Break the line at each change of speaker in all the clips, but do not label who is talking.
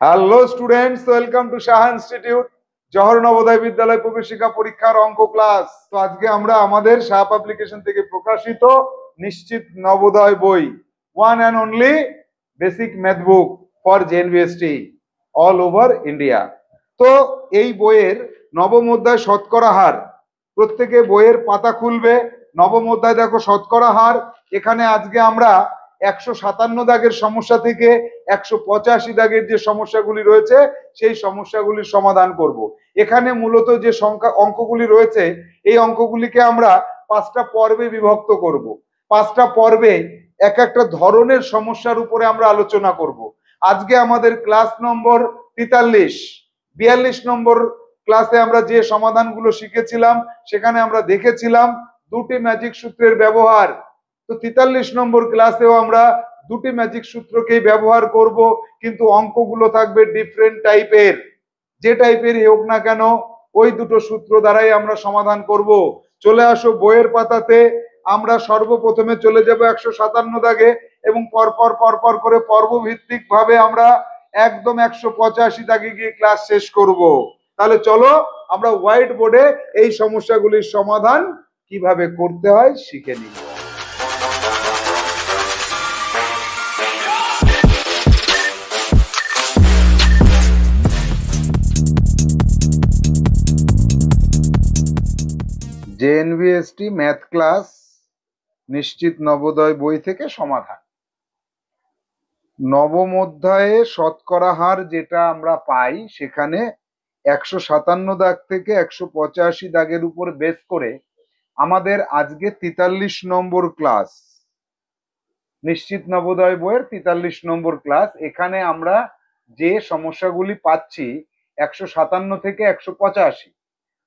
Hello students, welcome to Shah institute. Jawahar Navodaya বিদ্যালয় প্রবেশিকা পরীক্ষার অঙ্ক ক্লাস। তো আজকে আমরা আমাদের শাহ পাবলিকেশন থেকে প্রকাশিত নিশ্চিত নবোদয় বই, one and only basic math book for JNVST all over India. তো এই বইয়ের নবম অধ্যায় শতকরা হার, প্রত্যেকে বইয়ের পাতা খুলবে। নবম অধ্যায় দেখো শতকরা হার। এখানে আজকে আমরা 157 দাগের সমস্যা থেকে 185 দাগের যে সমস্যাগুলি রয়েছে সেই সমস্যাগুলির সমাধান করব। এখানে মূলত যে সংখ্যা অঙ্কগুলি রয়েছে এই অঙ্কগুলিকে আমরা 5টা পর্বে বিভক্ত করব। 5টা পর্বে এক একটা ধরনের সমস্যার উপরে আমরা আলোচনা করব। আজকে আমাদের ক্লাস নম্বর 43। 42 নম্বর ক্লাসে আমরা যে সমাধানগুলো শিখেছিলাম সেখানে আমরা দেখেছিলাম দুটি ম্যাজিক সূত্রের ব্যবহার। তো 43 নম্বর ক্লাসেও আমরা দুটি ম্যাজিক সূত্রকেই ব্যবহার করব, কিন্তু অঙ্কগুলো থাকবে ডিফারেন্ট টাইপের। যে টাইপেরই হোক না কেন ওই দুটো সূত্র দ্বারাই আমরা সমাধান করব। চলে আসো বইয়ের পাতাতে। আমরা সর্বপ্রথমে চলে যাব 157 দাগে এবং পরপর পরপর করে পর্বভিত্তিক ভাবে আমরা একদম 185 দাগে গিয়ে ক্লাস শেষ করব। তাহলে চলো আমরা হোয়াইট বোর্ডে এই সমস্যাগুলির সমাধান কিভাবে করতে হয় শিখে নিই। জেএনভিএসটি ম্যাথ ক্লাস নিশ্চিত নবোদয় বই থেকে সমাধান। নবম অধ্যায়ে শতকরা হার যেটা আমরা পাই সেখানে 157 দাগ থেকে 185 দাগের উপর বেস করে আমাদের আজকে 43 নম্বর ক্লাস, নিশ্চিত নবোদয় বইয়ের 43 নম্বর ক্লাস। এখানে আমরা যে সমস্যাগুলি পাচ্ছি 157 থেকে 185,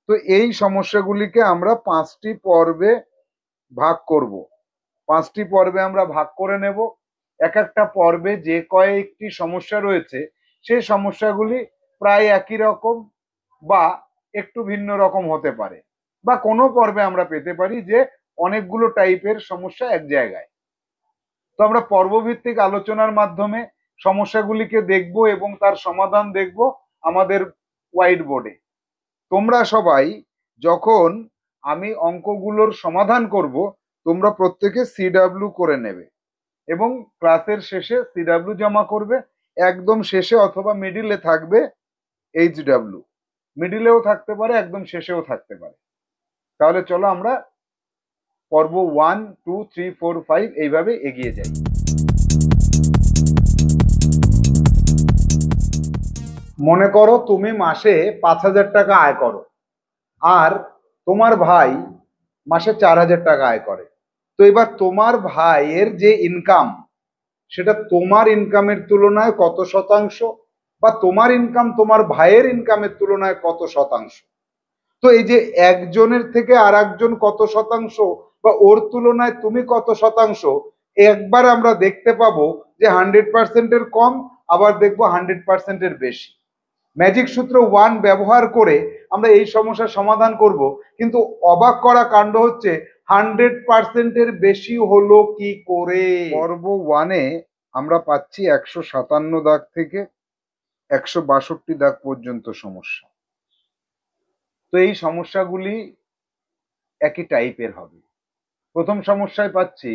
তো এই সমস্যাগুলিকে আমরা 5টি পর্বে ভাগ করব। 5টি পর্বে আমরা ভাগ করে নেব। এক একটা পর্বে যে কয়েকটি সমস্যা রয়েছে সেই সমস্যাগুলি প্রায় একই রকম বা একটু ভিন্ন রকম হতে পারে, বা কোনো পর্বে আমরা পেতে পারি যে অনেকগুলো টাইপের সমস্যা এক জায়গায়। তো আমরা পর্বভিত্তিক আলোচনার মাধ্যমে সমস্যাগুলিকে দেখব এবং তার সমাধান দেখব আমাদের হোয়াইট বোর্ডে। তোমরা সবাই যখন আমি অঙ্কগুলোর সমাধান করব তোমরা প্রত্যেকে সিডাব্লিউ করে নেবে এবং ক্লাসের শেষে সিডাব্লিউ জমা করবে। একদম শেষে অথবা মিডিলে থাকবে এইচডাব্লিউ, মিডিলেও থাকতে পারে, একদম শেষেও থাকতে পারে। তাহলে চলো আমরা পর্ব 1, 2, 3, 4, 5 এইভাবে এগিয়ে যাই। মনে করো তুমি মাসে 5,000 টাকা আয় করো আর তোমার ভাই মাসে 4,000 টাকা আয় করে। তো এবার তোমার ভাইয়ের যে ইনকাম সেটা তোমার ইনকামের তুলনায় কত শতাংশ, বা তোমার ইনকাম তোমার ভাইয়ের ইনকামের তুলনায় কত শতাংশ। তো এই যে একজনের থেকে আর একজন কত শতাংশ বা ওর তুলনায় তুমি কত শতাংশ, একবার আমরা দেখতে পাবো যে 100%-এর কম, আবার দেখবো 100%-এর বেশি। ম্যাজিক সূত্র 1 ব্যবহার করে আমরা এই সমস্যার সমাধান করব, কিন্তু অবাক করা কাণ্ড হচ্ছে 100%-এর বেশি হলো কি করে। পর্ব 1-এ আমরা পাচ্ছি 157 দাগ থেকে 162 দাগ পর্যন্ত সমস্যা। তো এই সমস্যাগুলি একই টাইপের হবে। প্রথম সমস্যায় পাচ্ছি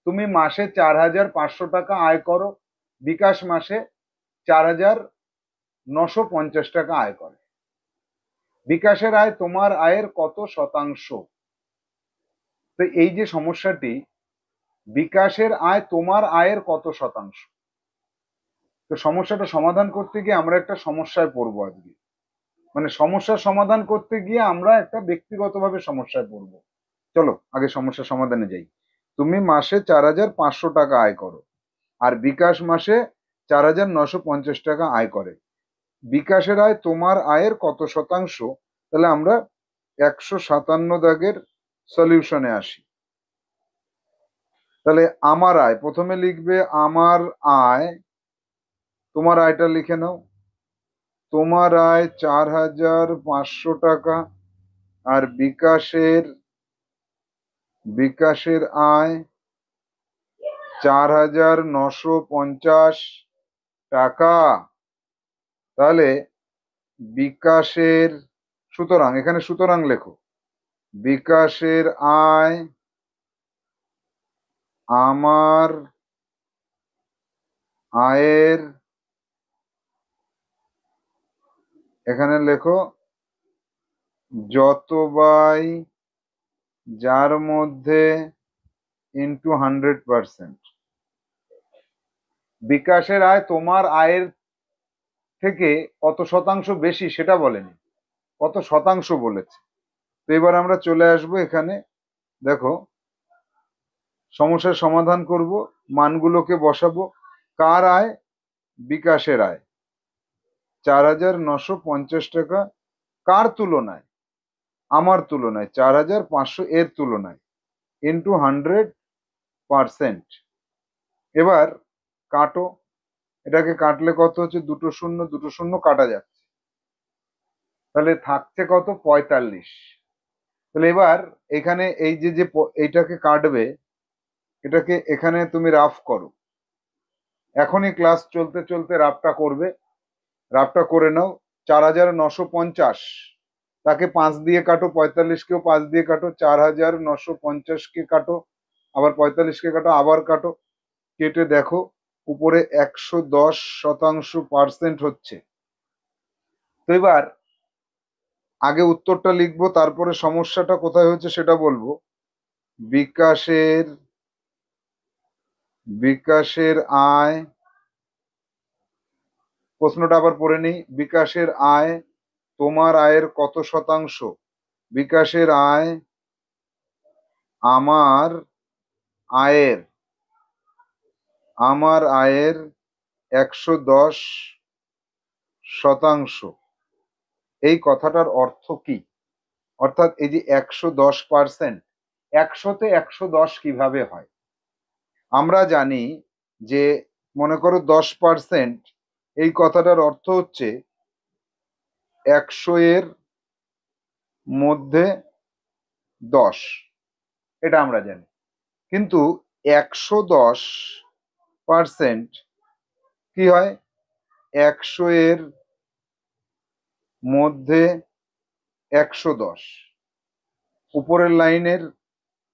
তুমি মাসে 4,500 টাকা আয় করো, বিকাশ মাসে 4,950 টাকা আয় করে। বিকাশের আয় তোমার আয়ের কত শতাংশ। তো এই যে সমস্যাটি, বিকাশের আয় তোমার আয়ের কত শতাংশ, তো সমস্যাটা সমাধান করতে গিয়ে আমরা একটা সমস্যায় পড়বো আজকে। মানে সমস্যার সমাধান করতে গিয়ে আমরা একটা ব্যক্তিগতভাবে সমস্যায় পড়বো। চলো আগে সমস্যার সমাধানে যাই। তুমি মাসে 4,500 টাকা আয় করো আর বিকাশ মাসে 4,950 টাকা আয় করে। বিকাশের আয় তোমার আয়ের কত শতাংশ। তাহলে আমরা 157 দাগের সলিউশনে আসি। তাহলে আমার আয় প্রথমে লিখবে, আমার আয়, তোমার আয়টা লিখে নাও। তোমার আয় 4,500 টাকা আর বিকাশের আয় 4,950 টাকা। তাহলে বিকাশের, সুতরাং এখানে সুতরাং লেখো, বিকাশের আয় আমার আয়ের, এখানে লেখো যত বাই যার মধ্যে ইন্টু 100%। বিকাশের আয় তোমার আয়ের থেকে কত শতাংশ বেশি সেটা বলেনি, কত শতাংশ বলেছে। তো এবার আমরা চলে আসবো এখানে, দেখো সমস্যার সমাধান করব, মানগুলোকে বসাবো। কার আয়? বিকাশের আয় 4,950 টাকা। কার তুলনায়? আমার তুলনায় 4,500 এর তুলনায়, ইন্টু 100%। এবার কাটো, এটাকে কাটলে কত হচ্ছে? দুটো শূন্য, দুটো শূন্য কাটা যাচ্ছে, তাহলে থাকছে কত? 45। তাহলে এবার এখানে এই যে যে এইটাকে কাটবে, এটাকে এখানে তুমি রাফ করো, এখনই ক্লাস চলতে চলতে রাফটা করবে, রাফটা করে নাও। 4,950 তাকে 5 দিয়ে কাটো, 45কেও 5 দিয়ে কাটো, 4,950কে কাটো, আবার 45কে কাটো, আবার কাটো, কেটে দেখো উপরে 110% হচ্ছে। তো এবার আগে উত্তরটা লিখবো, তারপরে সমস্যাটা কোথায় হচ্ছে সেটা বলবো। বিকাশের বিকাশের আয়, প্রশ্নটা আবার পড়ে নিই। বিকাশের আয় তোমার আয়ের কত শতাংশ? বিকাশের আয় আমার আয়ের, আমার আয়ের 110%। এই কথাটার অর্থ কি? অর্থাৎ এই যে 110%, 100তে 110 কিভাবে হয়? আমরা জানি যে মনে করো 10%, এই কথাটার অর্থ হচ্ছে 100 এর মধ্যে 10, এটা আমরা জানি। কিন্তু 110% কি হয়? 100 এর মধ্যে 110, উপরের লাইনের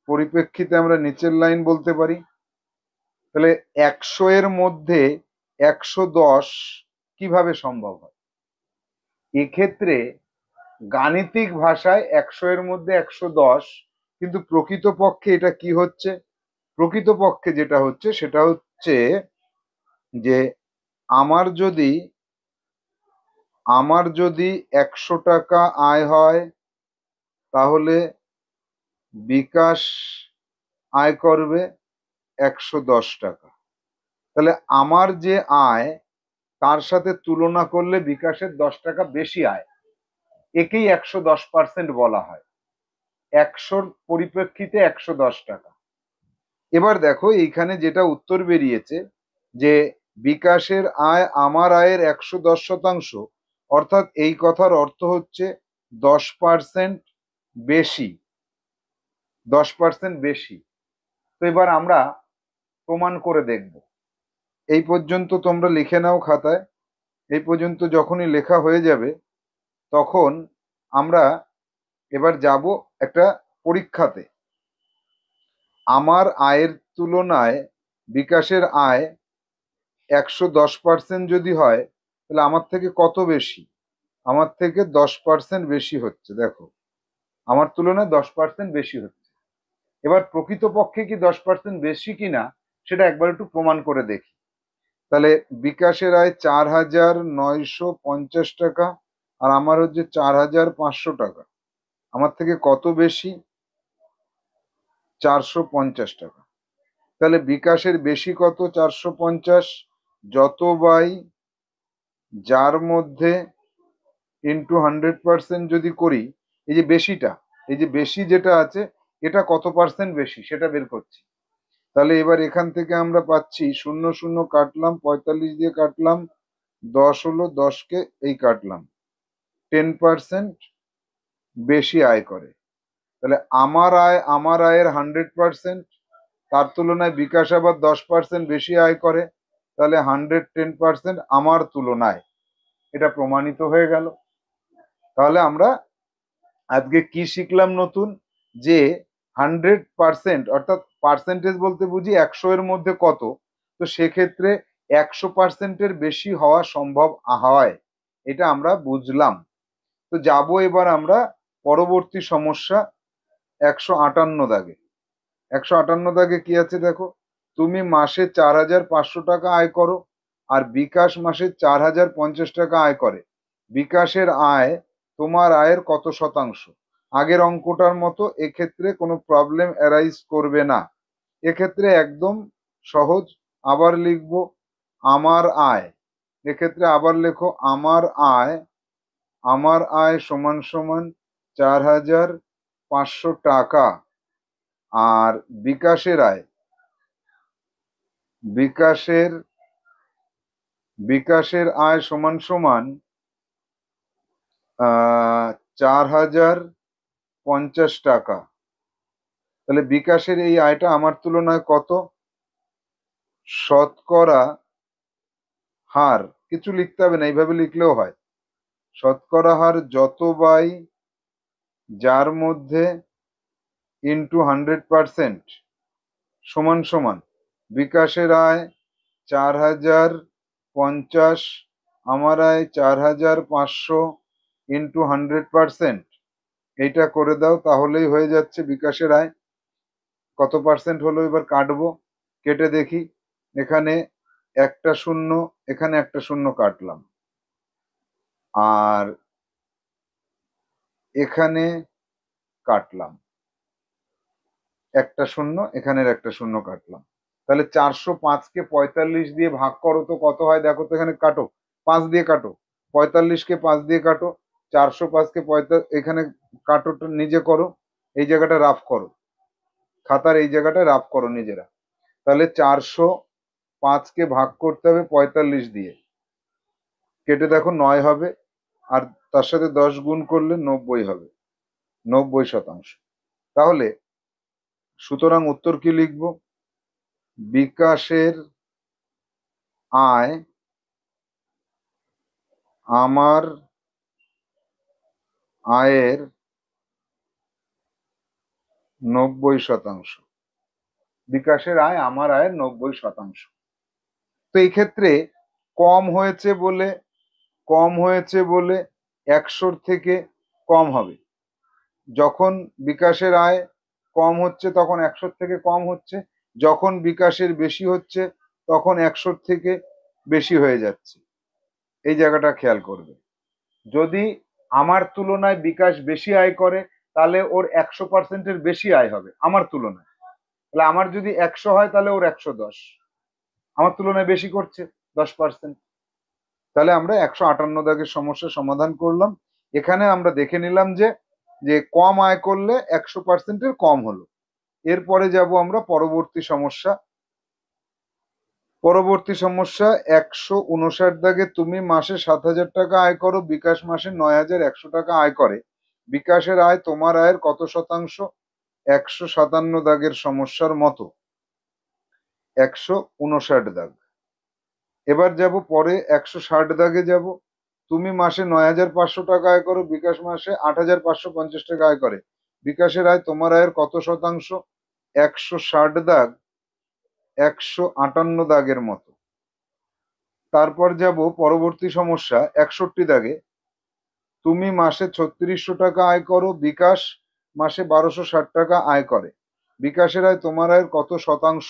পরিপ্রেক্ষিতে আমরা নিচের লাইন বলতে পারি। তাহলে 100 এর মধ্যে 110 কিভাবে সম্ভব হয়? এক্ষেত্রে গাণিতিক ভাষায় 100 এর মধ্যে 110, কিন্তু প্রকৃতপক্ষে এটা কি হচ্ছে? প্রকৃতপক্ষে যেটা হচ্ছে সেটা হচ্ছে যে আমার যদি 100 টাকা আয় হয়, তাহলে বিকাশ আয় করবে 110 টাকা। তাহলে আমার যে আয়, তার সাথে তুলনা করলে বিকাশের 10 টাকা বেশি আয়, একেই 110% বলা হয়। 100র পরিপ্রেক্ষিতে 110 টাকা। এবার দেখো এইখানে যেটা উত্তর বেরিয়েছে যে বিকাশের আয় আমার আয়ের 110%, অর্থাৎ এই কথার অর্থ হচ্ছে 10% বেশি, 10% বেশি। তো এবার আমরা প্রমাণ করে দেখব। এই পর্যন্ত তোমরা লিখে নাও খাতায়। এই পর্যন্ত যখনই লেখা হয়ে যাবে, তখন আমরা এবার যাব একটা পরীক্ষাতে। আমার আয়ের তুলনায় বিকাশের আয় 110% যদি হয়, তাহলে আমার থেকে কত বেশি? আমার থেকে 10% বেশি হচ্ছে। দেখো আমার তুলনায় 10% বেশি হচ্ছে। এবার প্রকৃতপক্ষে কি 10% বেশি কিনা সেটা একবার একটু প্রমাণ করে দেখি। তাহলে বিকাশের আয় 4,950 টাকা, আর আমার হচ্ছে 4,500 টাকা। আমার থেকে কত বেশি? 450 টাকা। তাহলে বিকাশের বেশি কত? 450। যত বাই যার মধ্যে ইন্টু 100% যদি করি, এই যে বেশিটা, এই যে বেশি যেটা আছে, এটা কত পার্সেন্ট বেশি সেটা বের করছি। তাহলে এবার এখান থেকে আমরা পাচ্ছি, শূন্য শূন্য কাটলাম, 45 দিয়ে কাটলাম, 10 হলো, 10কে এই কাটলাম, 10% বেশি আয় করে। তাহলে আমার আয়, আমার আয়ের 100%, তার তুলনায় বিকাশ আবার 10% বেশি আয় করে, তাহলে 110% আমার তুলনায়। এটা প্রমাণিত হয়ে গেল। তাহলে আমরা আজকে কি শিখলাম নতুন, যে 100% অর্থাৎ পার্সেন্টেজ বলতে বুঝি 100 এর মধ্যে কত, তো সেক্ষেত্রে 100%-এর বেশি হওয়া সম্ভব হয়, এটা আমরা বুঝলাম। তো যাব এবার আমরা পরবর্তী সমস্যা 158 দাগে। 158 দাগে কি আছে দেখো, তুমি মাসে 4,500 টাকা আয় করো আর বিকাশ মাসে 4,050 টাকা আয় করে। বিকাশের আয় তোমার আয়ের কত শতাংশ? আগের অঙ্কটার মতো এক্ষেত্রে কোনো প্রবলেম অ্যারাইজ করবে না, এক্ষেত্রে একদম সহজ। আবার লিখবো আমার আয়, এক্ষেত্রে আবার লেখো আমার আয় সমান সমান 4,500 টাকা। আর বিকাশের আয়, বিকাশের আয় সমান সমান 4,050 টাকা। তাহলে বিকাশের এই আয়টা আমার তুলনায় কত? শতকরা হার, কিছু লিখতে হবে না, এইভাবে লিখলেও হয়। শতকরা হার যত বাই যার মধ্যে ইন্টু 100% সমান সমান বিকাশের আয় 4,050, আমার আয় 4,500 ইন্টু 100%, এইটা করে দাও, তাহলেই হয়ে যাচ্ছে বিকাশের আয়। কত পার্সেন্ট হলো এবার কাটবো, কেটে দেখি। এখানে একটা শূন্য, এখানে একটা শূন্য কাটলাম, আর এখানে কাটলাম একটা শূন্য, এখানের একটা শূন্য কাটলাম। তাহলে 405-কে 45 দিয়ে ভাগ করো তো কত হয় দেখো তো, এখানে কাটো, 5 দিয়ে কাটো, 45-কে 5 দিয়ে কাটো, 405-কে 45, এখানে কাটো, নিজে করো, এই জায়গাটা রাফ করো, খাতার এই জায়গাটা রাফ করো নিজেরা। তাহলে 405-কে ভাগ করতে হবে 45 দিয়ে, কেটে দেখো 9 হবে, আর তার সাথে 10 গুণ করলে 90 হবে, 90%। তাহলে সুতরাং উত্তর কি লিখবো? বিকাশের আয় আমার আয়ের 90%। বিকাশের আয় আমার আয়ের 90%। তো এই ক্ষেত্রে কম হয়েছে বলে 100-র থেকে কম হবে। যখন বিকাশের আয় কম হচ্ছে তখন 100-র থেকে কম হচ্ছে, যখন বিকাশের বেশি হচ্ছে তখন 100-র থেকে বেশি হয়ে যাচ্ছে। এই জায়গাটা খেয়াল করবে। যদি আমার তুলনায় বিকাশ বেশি আয় করে তাহলে ওর 100%-এর বেশি আয় হবে আমার তুলনায়। তাহলে আমার যদি 100 হয় তাহলে ওর 110, আমার তুলনায় বেশি করছে 10%। তাহলে আমরা 158 দাগের সমস্যার সমাধান করলাম। এখানে আমরা দেখে নিলাম যে কম আয় করলে 100%-এর কম হলো। এরপরে যাব আমরা পরবর্তী সমস্যা। 159 দাগে, তুমি মাসে 7,000 টাকা আয় করো, বিকাশ মাসে 9,100 টাকা আয় করে। বিকাশের আয় তোমার আয়ের কত শতাংশ? 157 দাগের সমস্যার মতো। 159 দাগ। এবার যাব পরে 160 দাগে যাব। তুমি মাসে 9,500 টাকা আয় করো, বিকাশ মাসে 8,550 টাকা আয় করে। বিকাশের আয় তোমার আয়ের কত শতাংশ? 160 দাগ 158 দাগের মতো। তারপর যাব পরবর্তী সমস্যা 61 দাগে। তুমি মাসে 3600 টাকা আয় করো, বিকাশ মাসে 1260 টাকা আয় করে। বিকাশের আয় তোমার আয়ের কত শতাংশ?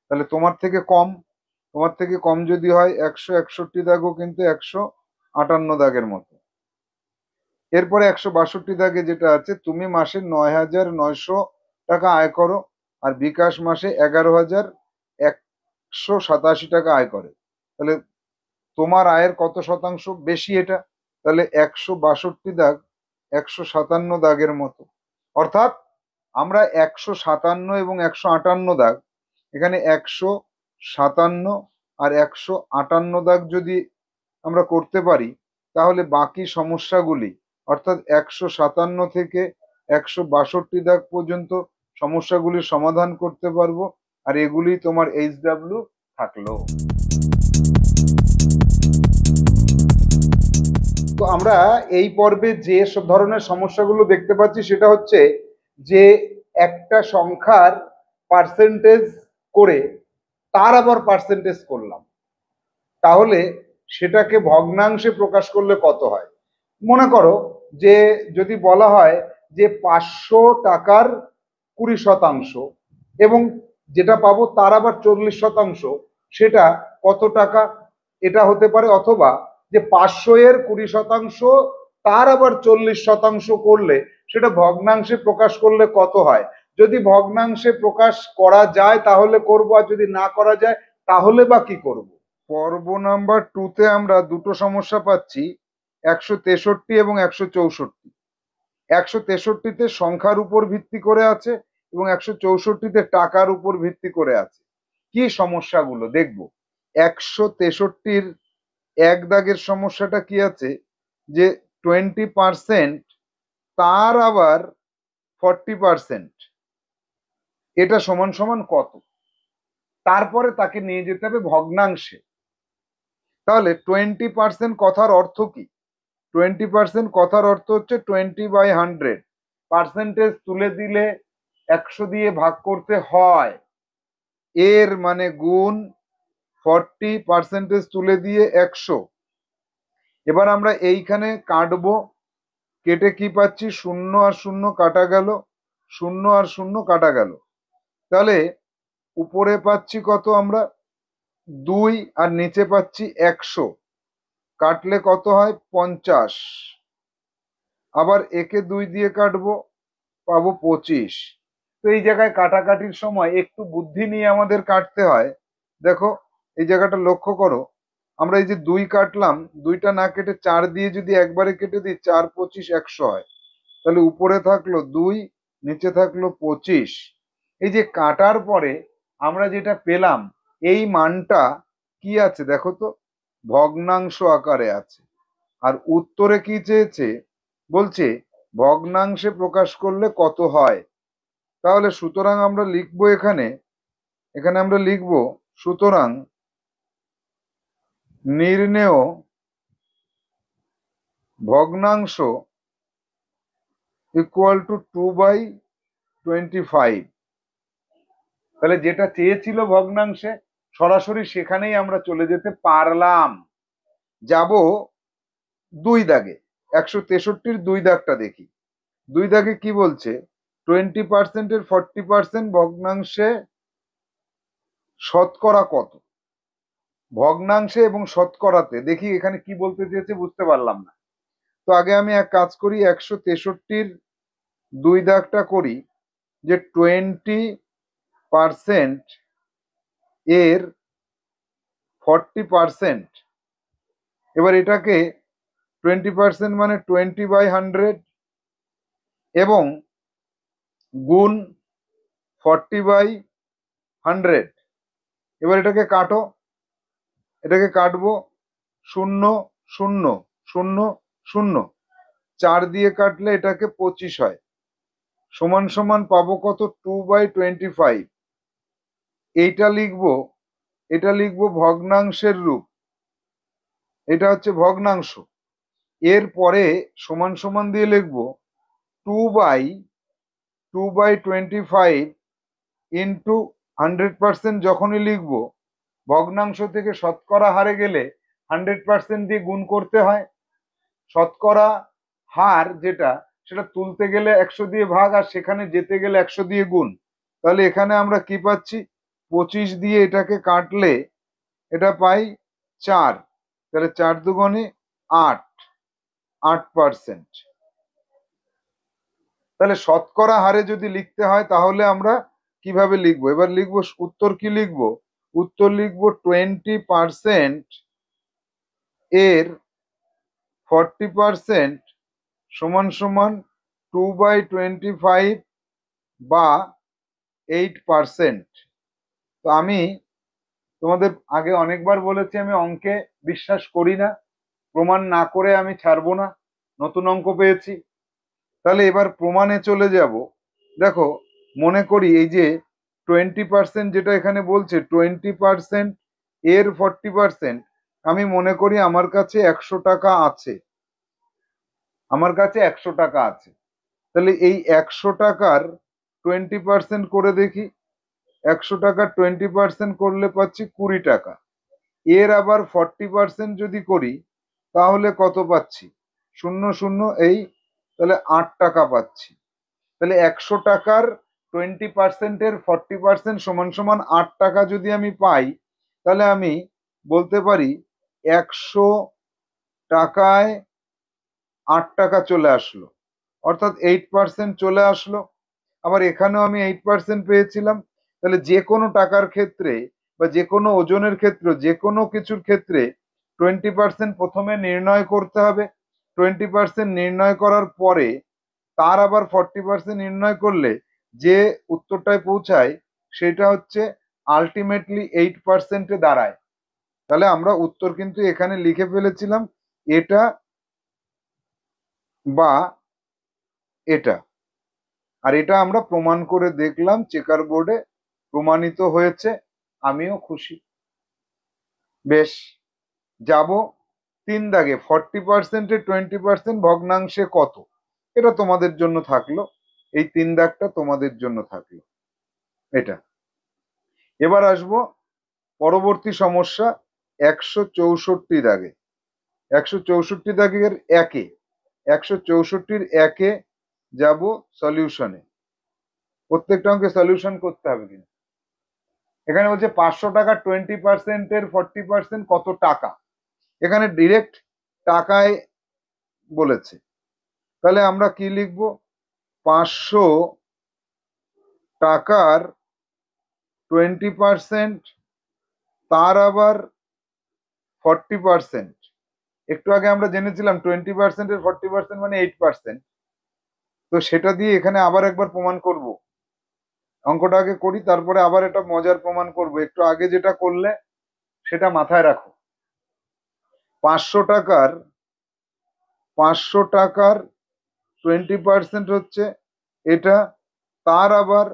তাহলে তোমার থেকে কম যদি হয় 161 দাগও কিন্তু 158 দাগের মতো। এরপরে 162 দাগে যেটা আছে, তুমি মাসে 9,900 টাকা আয় করো আর বিকাশ মাসে 11,187 টাকা আয় করে। তাহলে তোমার আয়ের কত শতাংশ বেশি এটা? তাহলে 162 দাগ 157 দাগের মতো। অর্থাৎ আমরা 157 এবং 158 দাগ, এখানে 157 আর 158 দাগ যদি আমরা করতে পারি তাহলে বাকি সমস্যাগুলি অর্থাৎ 157 থেকে 162 দাগ পর্যন্ত সমস্যাগুলির সমাধান করতে পারবো। আর এগুলি তোমার HW থাকলো। তো আমরা এই পর্বে যে সব ধরনের সমস্যাগুলো দেখতে পাচ্ছি সেটা হচ্ছে যে একটা সংখ্যার পার্সেন্টেজ করে তার আবার পার্সেন্টেজ করলাম, তাহলে সেটাকে ভগ্নাংশে প্রকাশ করলে কত হয়। মনে করো যে যদি বলা হয় যে 500 টাকার 20% এবং যেটা পাবো তার আবার 40%, সেটা কত টাকা এটা হতে পারে, অথবা যে 500 এর 20% তার আবার 40% করলে সেটা ভগ্নাংশে প্রকাশ করলে কত হয়। যদি ভগ্নাংশে প্রকাশ করা যায় তাহলে করব, আর যদি না করা যায় তাহলে বা কি করব। পর্ব নাম্বার 2-তে আমরা দুটো সমস্যা পাচ্ছি, 163 এবং 164। 163-তে সংখ্যার উপর ভিত্তি করে আছে এবং 164-তে টাকার উপর ভিত্তি করে আছে। কি সমস্যাগুলো দেখব। 163-র এক দাগের সমস্যাটা কি আছে যে 20% তার আবার 40%, এটা সমান সমান কত, তারপরে তাকে নিয়ে যেতে হবে ভগ্নাংশে। তাহলে 20% কথার অর্থ কি? 20% কথার অর্থ হচ্ছে 20/100। পার্সেন্টেজ তুলে দিলে 100 দিয়ে ভাগ করতে হয়, এর মানে গুণ 40% তুলে দিয়ে 100। এবার আমরা এইখানে কাটবো, কেটে কি পাচ্ছি, 0 আর 0 কাটা গেল, 0 আর 0 কাটা গেল। তাহলে উপরে পাচ্ছি কত আমরা 2 আর নিচে পাচ্ছি 100, কাটলে কত হয় 50। আবার একে 2 দিয়ে কাটবো, পাবো 25। তো এই জায়গায় কাটাকাটির সময় একটু বুদ্ধি নিয়ে আমাদের কাটতে হয়। দেখো এই জায়গাটা লক্ষ্য করো, আমরা এই যে 2 কাটলাম, 2টা না কেটে 4 দিয়ে যদি একবারে কেটে দিই, 4 25 100 হয়। তাহলে উপরে থাকলো 2, নিচে থাকলো 25। এই যে কাটার পরে আমরা যেটা পেলাম এই মানটা কি আছে দেখো তো, ভগ্নাংশ আকারে আছে। আর উত্তরে কি চেয়েছে, বলছে ভগ্নাংশে প্রকাশ করলে কত হয়। তাহলে সুতরাং আমরা লিখবো এখানে, আমরা লিখবো সুতরাং নির্ণেয় ভগ্নাংশ ইকুয়াল টু 2/25। তাহলে যেটা চেয়েছিল ভগ্নাংশে, সরাসরি সেখানেই আমরা চলে যেতে পারলাম। যাব 2 দাগে, 163-র 2 দাগটা দেখি। 2 দাগে কি বলছে, 20% এর 40% ভগ্নাংশে শতকরা কত। ভগ্নাংশে এবং শতকরাতে দেখি এখানে কি বলতে চেয়েছে, বুঝতে পারলাম না। তো আগে আমি এক কাজ করি, 163-র 2 দাগটা করি, যে 20% এর 40%। এবার এটাকে 20% মানে 20/100 এবং গুণ 40/100। এবার এটাকে কাটো, এটাকে কাটবো, 0 0 0 0, 4 দিয়ে কাটলে এটাকে 25 হয়, সমান সমান পাবো কত, 2/25। এইটা লিখবো, এটা লিখবো ভগ্নাংশের রূপ, এটা হচ্ছে ভগ্নাংশ। এরপরে সমান সমান দিয়ে লিখবো 2/25 ইন্টু 100%। যখনই লিখবো ভগ্নাংশ থেকে শতকরা হারে গেলে 100% দিয়ে গুণ করতে হয়। শতকরা হার যেটা, সেটা তুলতে গেলে 100 দিয়ে ভাগ, আর সেখানে যেতে গেলে 100 দিয়ে গুণ। তাহলে এখানে আমরা কি পাচ্ছি, 25 দিয়ে এটাকে কাটলে এটা পাই 4। তাহলে 4 দুগুণে 8, 8%। তাহলে শতকরা হারে যদি লিখতে হয় তাহলে আমরা কিভাবে লিখবো, এবার লিখবো উত্তর কি লিখবো, উত্তর লিখবো 20% এর 40% সমান সমান 2/25 বা 8%। তো আমি তোমাদের আগে অনেকবার বলেছি আমি অঙ্কে বিশ্বাস করি না, প্রমাণ না করে আমি ছাড়বো না। নতুন অঙ্ক পেয়েছি, তাহলে এবার প্রমাণে চলে যাব। দেখো মনে করি এই যে 20% যেটা এখানে বলছে, 20% এর 40%, আমি মনে করি আমার কাছে 100 টাকা আছে। আমার কাছে 100 টাকা আছে, তাহলে এই 100 টাকার 20% করে দেখি। 100 টাকার 20% করলে পাচ্ছি 20 টাকা। এর আবার 40% যদি করি তাহলে কত পাচ্ছি? 0 0 এই, তাহলে 8 টাকা পাচ্ছি। তাহলে 100 টাকার 20%-এর 40% সমান সমান 8 টাকা যদি আমি পাই, তাহলে আমি বলতে পারি 100 টাকায় 8 টাকা চলে আসলো, অর্থাৎ 8% চলে আসলো। আবার এখানেও আমি 8% পেয়েছিলাম। তাহলে যে কোনো টাকার ক্ষেত্রে বা যে কোনো ওজনের ক্ষেত্রে, যে কোনো কিছুর ক্ষেত্রে 20% প্রথমে নির্ণয় করতে হবে। 20% নির্ণয় করার পরে তার আবার 40% নির্ণয় করলে যে উত্তরটায় পৌঁছায় সেটা হচ্ছে আলটিমেটলি 8%-এ দাঁড়ায়। তাহলে আমরা উত্তর কিন্তু এখানে লিখে ফেলেছিলাম, এটা বা এটা। আর এটা আমরা প্রমাণ করে দেখলাম, চেকার বোর্ডে প্রমাণিত হয়েছে, আমিও খুশি। বেশ, যাব 3 দাগে। 40%-এ 20% ভগ্নাংশে কত, এটা তোমাদের জন্য থাকলো। এই 3 দাগটা তোমাদের জন্য থাকলো। এটা এবার আসবো পরবর্তী সমস্যা 164 দাগে। 164 দাগের একে, 164-র একে যাব সলিউশনে। প্রত্যেকটা অঙ্কে সলিউশন করতে হবে কিন্তু। এখানে বলছে 500 টাকা 20%-এর 40% কত টাকা। এখানে ডিরেক্ট টাকায় বলেছে, তাহলে আমরা কি লিখব? 500 টাকার 20%, তার আবার 40%। একটু আগে আমরা জেনেছিলাম 20%-এর 40% মানে 8%। তো সেটা দিয়ে এখানে আবার একবার প্রমাণ করব। অঙ্কটা আগে করি, তারপরে আবার এটা মজার প্রমাণ করব। একটু আগে যেটা করলে সেটা মাথায় রাখো। 500 টাকার 20% হচ্ছে এটা, তার আবার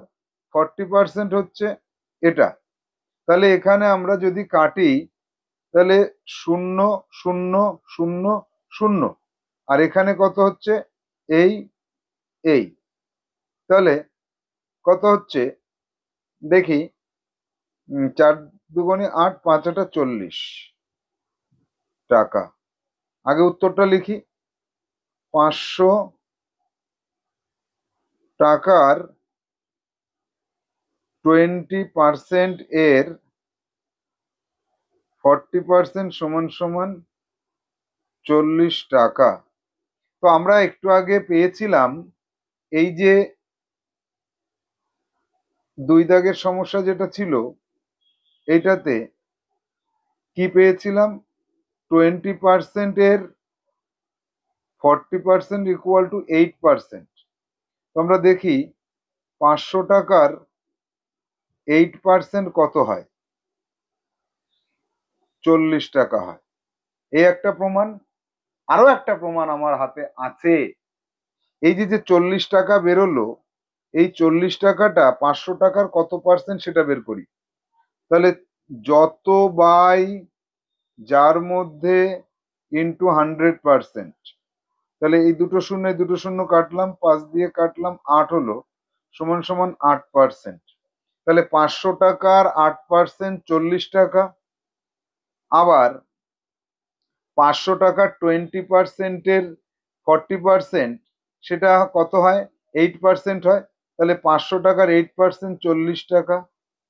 40% হচ্ছে এটা। তাহলে এখানে আমরা যদি কাটি তাহলে 0 0 0 0, আর এখানে কত হচ্ছে? এই এই। তাহলে কত হচ্ছে দেখি, 4 দুগুণে 8, 5 8 40 টাকা। আগে উত্তরটা লিখি। 500 টাকার 20% এর 40% সমান সমান 40 টাকা। তো আমরা একটু আগে পেয়েছিলাম এই যে 2 দাগের সমস্যা যেটা ছিল, এইটাতে কি পেয়েছিলাম? 20% এর 40% ইকুয়াল টু 8%। তো আমরা দেখি 500 টাকার 8% কত হয়? 40 টাকা হয়। এই একটা প্রমাণ। আরো একটা প্রমাণ আমার হাতে আছে। এই যে 40 টাকা বেরোলো, এই 40 টাকাটা 500 টাকার কত পার্সেন্ট সেটা বের করি। তাহলে যত বাই যার মধ্যে ইন্টু 100%। তাহলে এই দুটো শূন্য এই দুটো শূন্য কাটলাম, 5 দিয়ে কাটলাম, 8 হলো, সমান সমান 8%। তাহলে 500 টাকার 8% 40 টাকা। আবার 500 টাকার 20%-এর 40% সেটা কত হয়? 8% হয়। তাহলে 500 টাকার 8% 40 টাকা,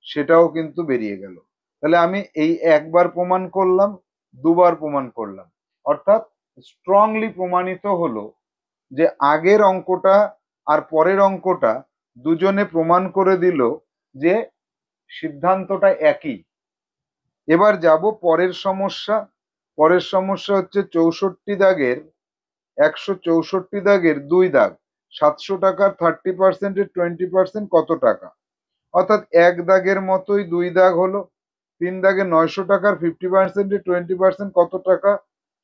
সেটাও কিন্তু বেরিয়ে গেল। তাহলে আমি এই একবার প্রমাণ করলাম, দুবার প্রমাণ করলাম, অর্থাৎ স্ট্রংলি প্রমাণিত হলো যে আগের অঙ্কটা আর পরের অঙ্কটা দুজনে প্রমাণ করে দিল যে সিদ্ধান্তটা একই। এবার যাব পরের সমস্যা। পরের সমস্যা হচ্ছে 64 দাগের 164 দাগের 2 দাগ। 700 টাকার 30%-এর 20% কত টাকা? অর্থাৎ 1 দাগের মতোই 2 দাগ হলো। 3 দাগে 900 টাকার 50%-এর 20% কত টাকা?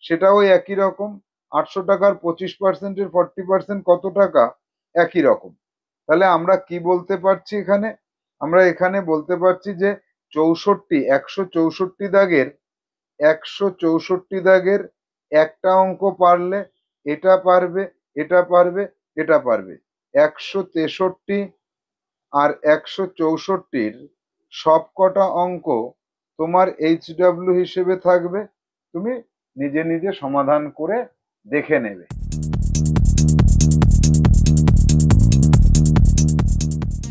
সেটাও একই রকম। 800 টাকার 25%-এর 40% কত টাকা? একই রকম। তাহলে আমরা কি বলতে পারছি এখানে? আমরা এখানে বলতে পারছি যে 164 দাগের একটা অঙ্ক পারলে এটা পারবে, এটা পারবে, এটা পারবে। 163 আর 164-র সবকটা অঙ্ক তোমার HW হিসেবে থাকবে, তুমি নিজে নিজে সমাধান করে দেখে নেবে।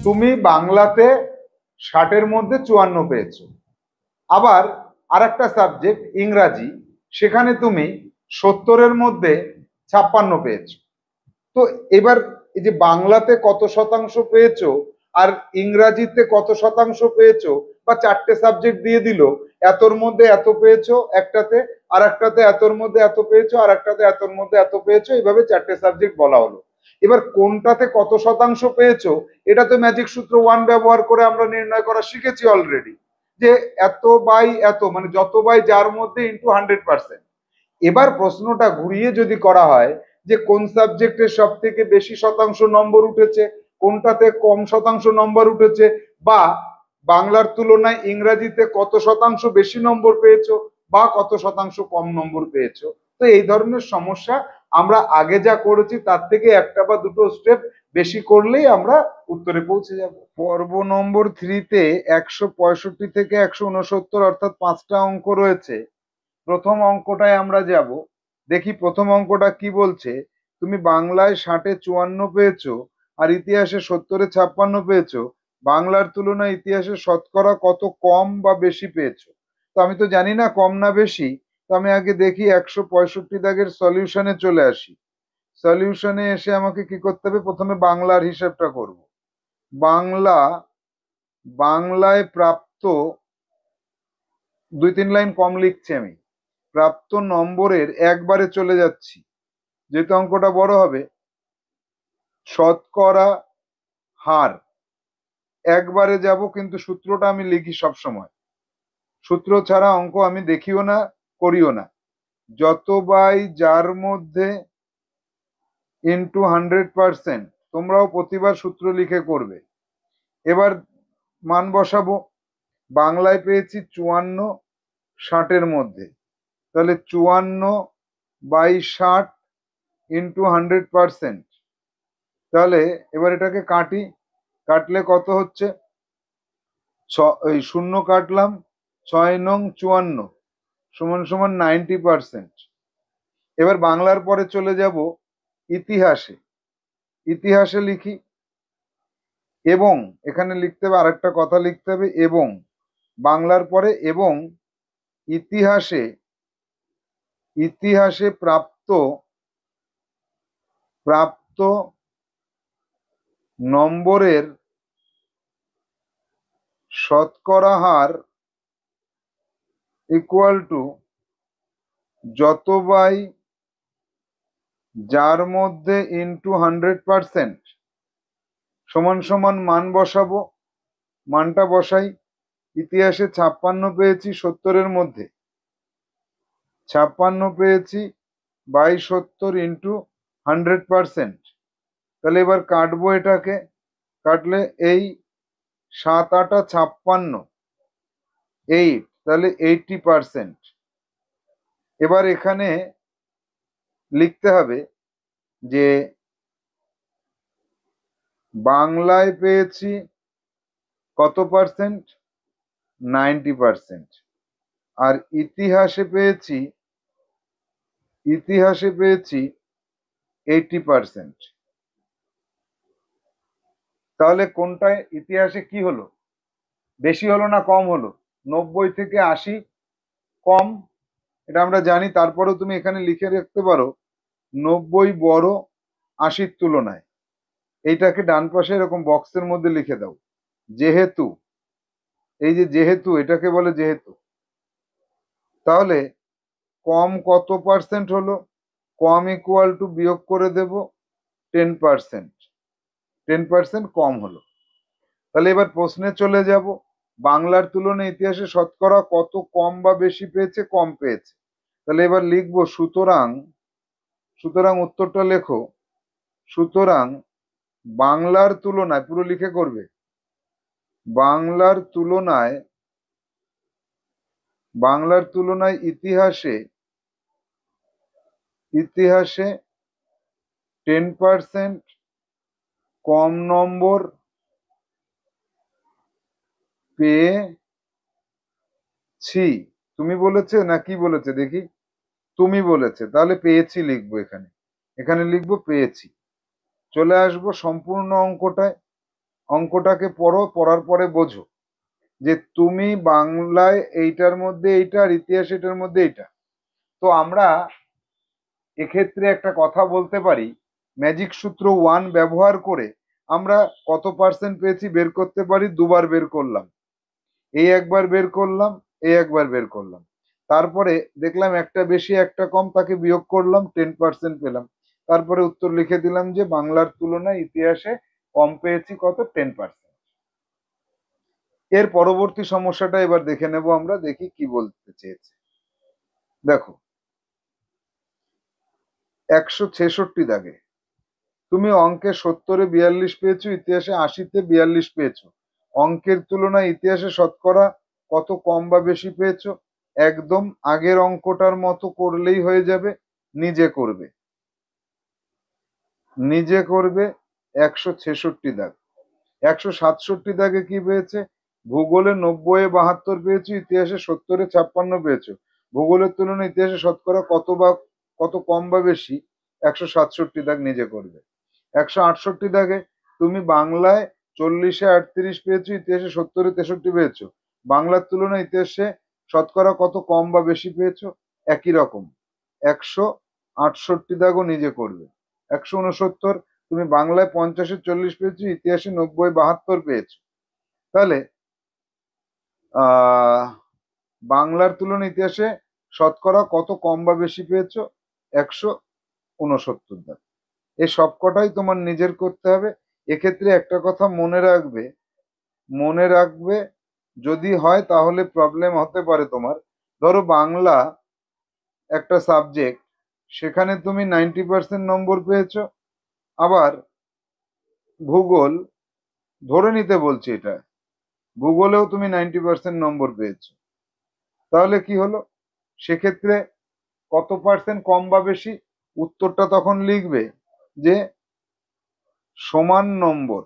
তুমি বাংলাতে 60-এর মধ্যে 54 পেয়েছো। আবার আরেকটা সাবজেক্ট ইংরাজি, সেখানে তুমি 70-এর মধ্যে 56 পেয়েছো। তো এবার এই যে বাংলাতে কত শতাংশ পেয়েছো আর ইংরাজিতে কত শতাংশ পেয়েছো, বা চারটে সাবজেক্ট দিয়ে দিল, এতর মধ্যে এত পেয়েছো একটাতে, আর একটাতে এতর মধ্যে এত পেয়েছো, আর একটাতে এতর মধ্যে এত পেয়েছো, এইভাবে চারটে সাবজেক্ট বলা হলো। এবার কোনটাতে কত শতাংশ পেয়েছো এটা তো ম্যাজিক সূত্র 1 ব্যবহার করে আমরা নির্ণয় করা শিখেছি অলরেডি, যে এত বাই এত, মানে যত বাই যার মধ্যে ইন্টু 100%। এবার প্রশ্নটা ঘুরিয়ে যদি করা হয় যে কোন সাবজেক্টে সব থেকে বেশি শতাংশ নম্বর উঠেছে, কোনটাতে কম শতাংশ নম্বর উঠেছে, বা বাংলার তুলনায় ইংরাজিতে কত শতাংশ বেশি নম্বর পেয়েছো বা কত শতাংশ কম নম্বর পেয়েছো, তো এই ধরনের সমস্যা আমরা আগে যা করেছি তার থেকে একটা বা দুটো স্টেপ বেশি করলেই আমরা উত্তরে পৌঁছে যাব। পর্ব নম্বর 3-তে 165 থেকে 169 অর্থাৎ 5টা অঙ্ক রয়েছে। প্রথম অঙ্কটায় আমরা যাব। দেখি প্রথম অঙ্কটা কি বলছে। তুমি বাংলায় 60-এ 54 পেয়েছো আর ইতিহাসে 70-এ 56 পেয়েছো, বাংলার তুলনায় ইতিহাসে শতকরা কত কম বা বেশি পেয়েছো? তো আমি তো জানি না কম না বেশি, তো আমি আগে দেখি 165 দাগের সলিউশনে চলে আসি। সলিউশনে এসে আমাকে কি করতে হবে, প্রথমে বাংলার হিসাবটা করব। বাংলায় প্রাপ্ত, 2-3 লাইন কম লিখছি আমি, প্রাপ্ত নম্বরের একবারে চলে যাচ্ছি, যেহেতু অঙ্কটা বড় হবে। শতকরা হার একবারে যাব, কিন্তু সূত্রটা আমি লিখি সব সময়, সূত্র ছাড়া অঙ্ক আমি দেখিও না, করিও না। যত বাই যার মধ্যে ইন্টু 100%, তোমরাও প্রতিবার সূত্র লিখে করবে। এবার মান বসাবো। বাংলায় পেয়েছি 54, 60-এর মধ্যে, তাহলে 54/60 ইন্টু 100%। তাহলে এবার এটাকে কাটি, কাটলে কত হচ্ছে, এই শূন্য কাটলাম, 6 নং 54 সমান সমান 90%। এবার বাংলার পরে চলে যাব ইতিহাসে। ইতিহাসে লিখি, এবং এখানে লিখতে হবে, আরেকটা কথা লিখতে হবে, এবং বাংলার পরে এবং ইতিহাসে, ইতিহাসে প্রাপ্ত প্রাপ্ত নম্বরের শতকরা হার ইকুয়াল টু যত বাই যার মধ্যে ইন্টু 100% সমান সমান মান বসাবো। মানটা বসাই। ইতিহাসে 56 পেয়েছি 70-এর মধ্যে, 56 পেয়েছি বাই 70 ইন্টু 100%। তাহলে এবার কাটবো এটাকে, কাটলে এই 7-8 56, 8, তাহলে 80%। এবার এখানে লিখতে হবে যে বাংলায় পেয়েছি কত পার্সেন্ট, 90%, আর ইতিহাসে পেয়েছি 80%। তাহলে কোনটায় ইতিহাসে কি হলো, বেশি হলো না কম হলো? 90 থেকে 80 কম, এটা আমরা জানি। তারপরেও তুমি এখানে লিখে রাখতে পারো 90 বড় 80-র তুলনায়। এইটাকে ডান পাশে এরকম বক্সের মধ্যে লিখে দাও, যেহেতু, এই যে যেহেতু, এটাকে বলে যেহেতু। তাহলে কম কত পার্সেন্ট হলো, কম ইকুয়াল টু বিয়োগ করে দেব 10%, 10% কম হলো। তাহলে এবার প্রশ্নে চলে যাব, বাংলার তুলনায় ইতিহাসে শতকরা কত কম বা বেশি পেয়েছে, কম পেয়েছে। তাহলে এবার লিখবো সুতরাং, সুতরাং উত্তরটা লেখো, সুতরাং বাংলার তুলনায়, পুরো লিখে করবে, বাংলার তুলনায়, বাংলার তুলনায় ইতিহাসে, ইতিহাসে 10% কম নম্বর পেয়েছি। তুমি বলেছে না কি বলেছে দেখি? তুমি বলেছে, তাহলে পেয়েছি লিখবো এখানে। এখানে লিখবো পেয়েছি। চলে আসবো সম্পূর্ণ অঙ্কটায়। অঙ্কটাকে পড়ো, পড়ার পরে বোঝো যে তুমি বাংলায় এইটার মধ্যে এইটা আর ইতিহাস এটার মধ্যে এইটা। তো আমরা এক্ষেত্রে একটা কথা বলতে পারি, ম্যাজিক সূত্র 1 ব্যবহার করে আমরা কত পার্সেন্ট পেয়েছি বের করতে পারি। দুবার বের করলাম, এই একবার বের করলাম, এই একবার বের করলাম, তারপরে দেখলাম একটা বেশি একটা কম, তাকে বিয়োগ করলাম, 10% পেলাম। তারপরে উত্তর লিখে দিলাম যে বাংলার তুলনায় ইতিহাসে কম পেয়েছি কত, 10%। এর পরবর্তী সমস্যাটা এবার দেখে নেব আমরা, দেখি কি বলতে চেয়েছে। দেখো 166 দাগে তুমি অঙ্কে 70-এ 42 পেয়েছো, ইতিহাসে 80-তে 42 পেয়েছো। অঙ্কের তুলনায় ইতিহাসে শতকরা কত কম বা বেশি পেয়েছো? একদম আগের অঙ্কটার মতো করলেই হয়ে যাবে। নিজে করবে, নিজে করবে। 166 দাগ। 167 দাগে কি পেয়েছে? ভূগোলে 90-এ 72 পেয়েছো, ইতিহাসে 70-এ 56 পেয়েছো। ভূগোলের তুলনায় ইতিহাসে শতকরা কত বা কত কম বা বেশি? 167 দাগ নিজে করবে। 168 দাগে তুমি বাংলায় 40-এ 38 পেয়েছো, ইতিহাসে 70-এ 63 পেয়েছো। বাংলার তুলনায় ইতিহাসে শতকরা কত কম বা বেশি পেয়েছো? একই রকম। 168 দাগও নিজে করবে। 169 তুমি বাংলায় 50-এ 40 পেয়েছো, ইতিহাসে 90-এ 72 পেয়েছো। তাহলে আহ বাংলার তুলনায় ইতিহাসে শতকরা কত কম বা বেশি পেয়েছো? 169 দাগ। এই সবকটাই তোমার নিজের করতে হবে। এক্ষেত্রে একটা কথা মনে রাখবে, মনে রাখবে, যদি হয় তাহলে প্রবলেম হতে পারে তোমার। ধরো বাংলা একটা সাবজেক্ট, সেখানে তুমি 90% নম্বর পেয়েছো। আবার ভূগোল, ধরে নিতে বলছি এটা, ভূগোলেও তুমি 90% নম্বর পেয়েছো। তাহলে কি হলো? সেক্ষেত্রে কত পার্সেন্ট কম বা বেশি? উত্তরটা তখন লিখবে যে সমান নম্বর,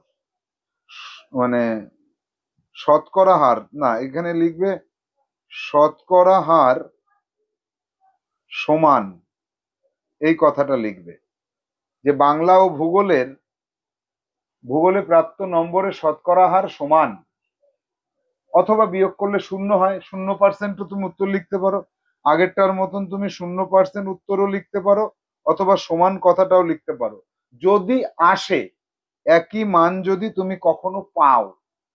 মানে শতকরা হার না, এখানে লিখবে শতকরা হার সমান, এই কথাটা লিখবে যে বাংলা ও ভূগোলে প্রাপ্ত নম্বরের শতকরা হার সমান। অথবা বিয়োগ করলে 0 হয়, 0% তুমি উত্তর লিখতে পারো। আগেরটার মতন তুমি 0% উত্তরও লিখতে পারো, অথবা সমান কথাটাও লিখতে পারো। যদি আসে, একই মান যদি তুমি কখনো পাও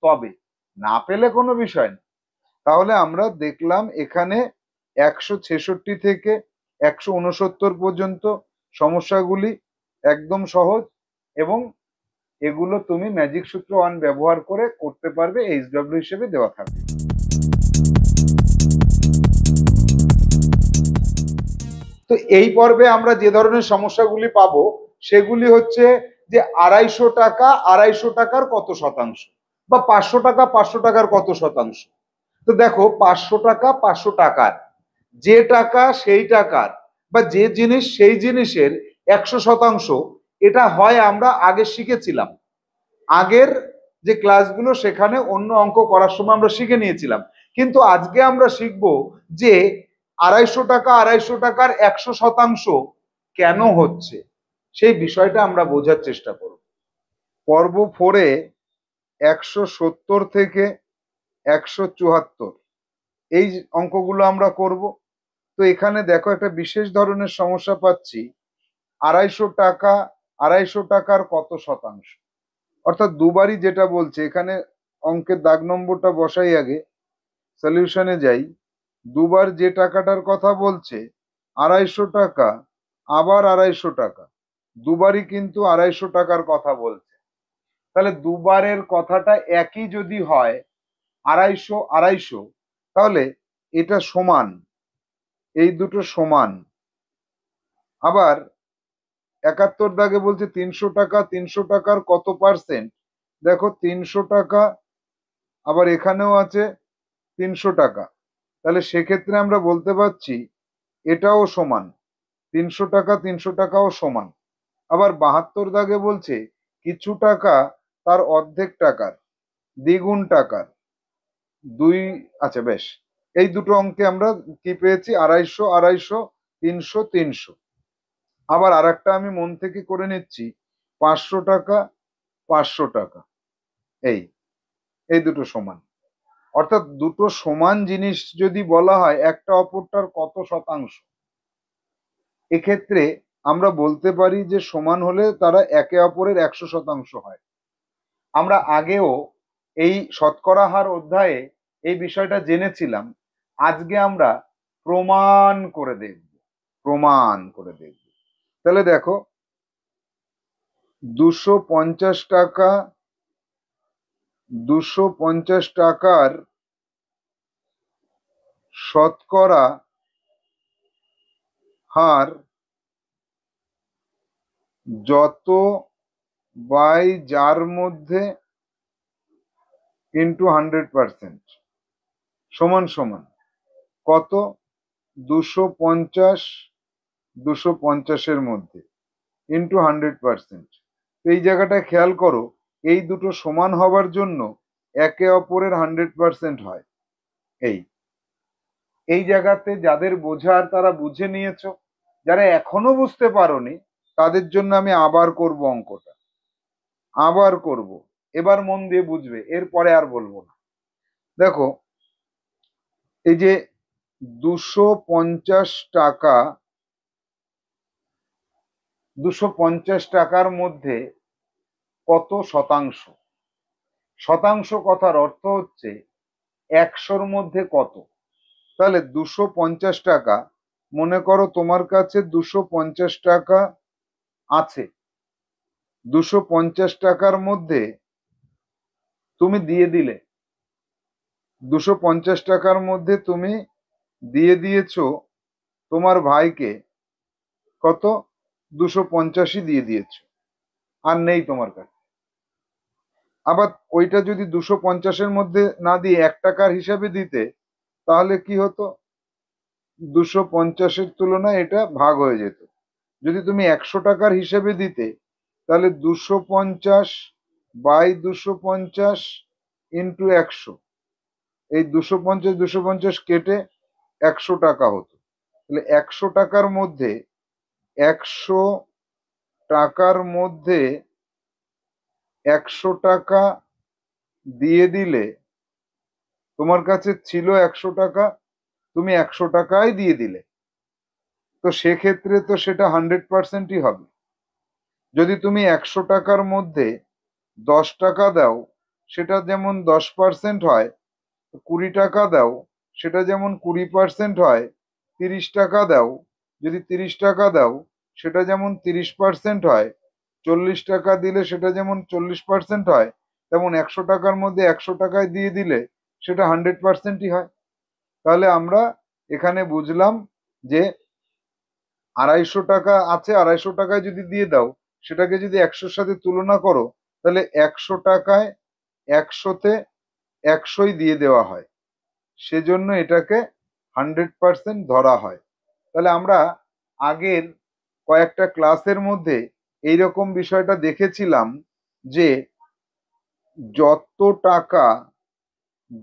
তবে, না পেলে কোনো বিষয় না। তাহলে আমরা দেখলাম এখানে 166 থেকে 169 পর্যন্ত সমস্যাগুলি একদম সহজ, এবং এগুলো তুমি ম্যাজিক সূত্র 1 ব্যবহার করে করতে পারবে, HW হিসেবে দেওয়া থাকবে। তো এই পর্বে আমরা যে ধরনের সমস্যাগুলি পাবো সেগুলি হচ্ছে যে 250 টাকা, 250 টাকার কত শতাংশ, বা 500 টাকা, 500 টাকার কত শতাংশ। তো দেখো 500 টাকা 500 টাকার, যে টাকা সেই টাকার, বা যে জিনিস সেই জিনিসের 100%, এটা হয় আমরা আগে শিখেছিলাম। আগের যে ক্লাসগুলো সেখানে অন্য অঙ্ক করার সময় আমরা শিখে নিয়েছিলাম। কিন্তু আজকে আমরা শিখবো যে 250 টাকা 250 টাকার 100% কেন হচ্ছে, সেই বিষয়টা আমরা বোঝার চেষ্টা করব। পর্ব 4-এ 170 থেকে 174 এই অঙ্কগুলো আমরা করব। তো এখানে দেখো একটা বিশেষ ধরনের সমস্যা পাচ্ছি, 250 টাকা, 250 টাকার কত শতাংশ। অর্থাৎ দুবারই যেটা বলছে, এখানে অঙ্কের দাগ নম্বরটা বসাই, আগে সলিউশনে যাই। দুবার যে টাকাটার কথা বলছে 250 টাকা, আবার 250 টাকা, দুবারই কিন্তু 250 টাকার কথা বলছে। তাহলে দুবারের কথাটা একই যদি হয়, 250 250, তাহলে এটা সমান, এই দুটো সমান। আবার 71 দাগে বলছে 300 টাকা, 300 টাকার কত পার্সেন্ট। দেখো 300 টাকা, আবার এখানেও আছে 300 টাকা, তাহলে সেক্ষেত্রে আমরা বলতে পারছি এটাও সমান, 300 টাকা 300 টাকাও সমান। আবার 72 দাগে বলছে কিছু টাকা তার অর্ধেক টাকার, দ্বিগুণ টাকার, দুই। আচ্ছা বেশ, এই দুটো অঙ্কে আমরা কি পেয়েছি? 250, 250, 300, 300। আবার আরেকটা আমি মন থেকে করে নিচ্ছি, 500 টাকা, 500 টাকা। এই এই দুটো সমান, অর্থাৎ দুটো সমান জিনিস যদি বলা হয় একটা অপরটার কত শতাংশ, এক্ষেত্রে আমরা বলতে পারি যে সমান হলে তারা একে অপরের 100% হয়। আমরা আগেও এই শতকরা হার অধ্যায়ে এই বিষয়টা জেনেছিলাম। আজকে আমরা প্রমাণ করে দেখব, প্রমাণ করে দেখব। তাহলে দেখো, 250 টাকা, 250 টাকার শতকরা হার যত বাই যার মধ্যে ইন্টু 100% সমান সমান কত? 250, 250-এর মধ্যে ইন্টু 100%। এই জায়গাটায় খেয়াল করো, এই দুটো সমান হবার জন্য একে অপরের 100% হয়। এই এই জায়গাতে যাদের বোঝার তারা বুঝে নিয়েছো, যারা এখনো বুঝতে পারোনি তাদের জন্য আমি আবার করব অঙ্কটা, আবার করব। এবার মন দিয়ে বুঝবে, এরপরে আর বলবো না। দেখো, এই যে 250 টাকা, 250 টাকার মধ্যে কত শতাংশ? শতাংশ কথার অর্থ হচ্ছে 100-র মধ্যে কত। তাহলে 250 টাকা, মনে করো তোমার কাছে 250 টাকা আছে। 250 টাকার মধ্যে তুমি দিয়ে দিলে, 250 টাকার মধ্যে তুমি দিয়ে দিয়েছো তোমার ভাইকে কত? 250-ই দিয়ে দিয়েছো, আর নেই তোমার কাছে। আবার ওইটা যদি 250-এর মধ্যে না দিয়ে 1 টাকার হিসাবে দিতে, তাহলে কি হতো? 250-এর তুলনায় এটা ভাগ হয়ে যেত। যদি তুমি 100 টাকার হিসেবে দিতে, তাহলে 250 বাই 250 ইন্টু 100, এই 250, 250 কেটে 100 টাকা হতো। তাহলে 100 টাকার মধ্যে, 100 টাকার মধ্যে 100 টাকা দিয়ে দিলে, তোমার কাছে ছিল 100 টাকা, তুমি 100 টাকাই দিয়ে দিলে, তো সেক্ষেত্রে তো সেটা 100%ই হবে। যদি তুমি 100 টাকার মধ্যে 10 টাকা দাও, সেটা যেমন 10% হয়। 20 টাকা দাও, সেটা যেমন 20% হয়। 30 টাকা দাও, যদি 30 টাকা দাও, সেটা যেমন 30% হয়। 40 টাকা দিলে সেটা যেমন 40% হয়, তেমন 100 টাকার মধ্যে 100 টাকায় দিয়ে দিলে সেটা 100%ই হয়। তাহলে আমরা এখানে বুঝলাম যে 250 টাকা আছে, 250 টাকায় যদি দিয়ে দাও, সেটাকে যদি 100-র সাথে তুলনা করো, তাহলে 100 টাকায় 100-তে 100ই দিয়ে দেওয়া হয়, সেজন্য এটাকে 100% ধরা হয়। তাহলে আমরা আগের কয়েকটা ক্লাসের মধ্যে এইরকম বিষয়টা দেখেছিলাম যে যত টাকা,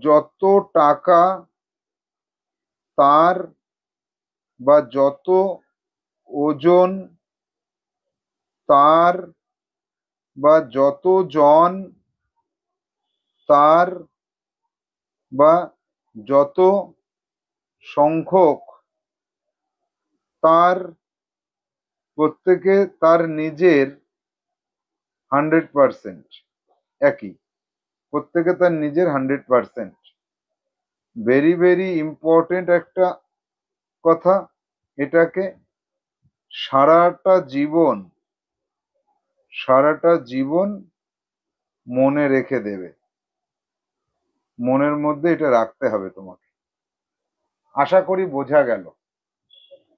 যত টাকা তার বা যত ওজন তার বা যত জন তার বা যত সংখ্যক তার, প্রত্যেকে তার নিজের 100%, একই, প্রত্যেকে তার নিজের 100%। ভেরি ভেরি ইম্পর্টেন্ট একটা কথা, এটাকে সারাটা জীবন, সারাটা জীবন মনে রেখে দেবে, মনের মধ্যে এটা রাখতে হবে তোমাকে। আশা করি বোঝা গেল।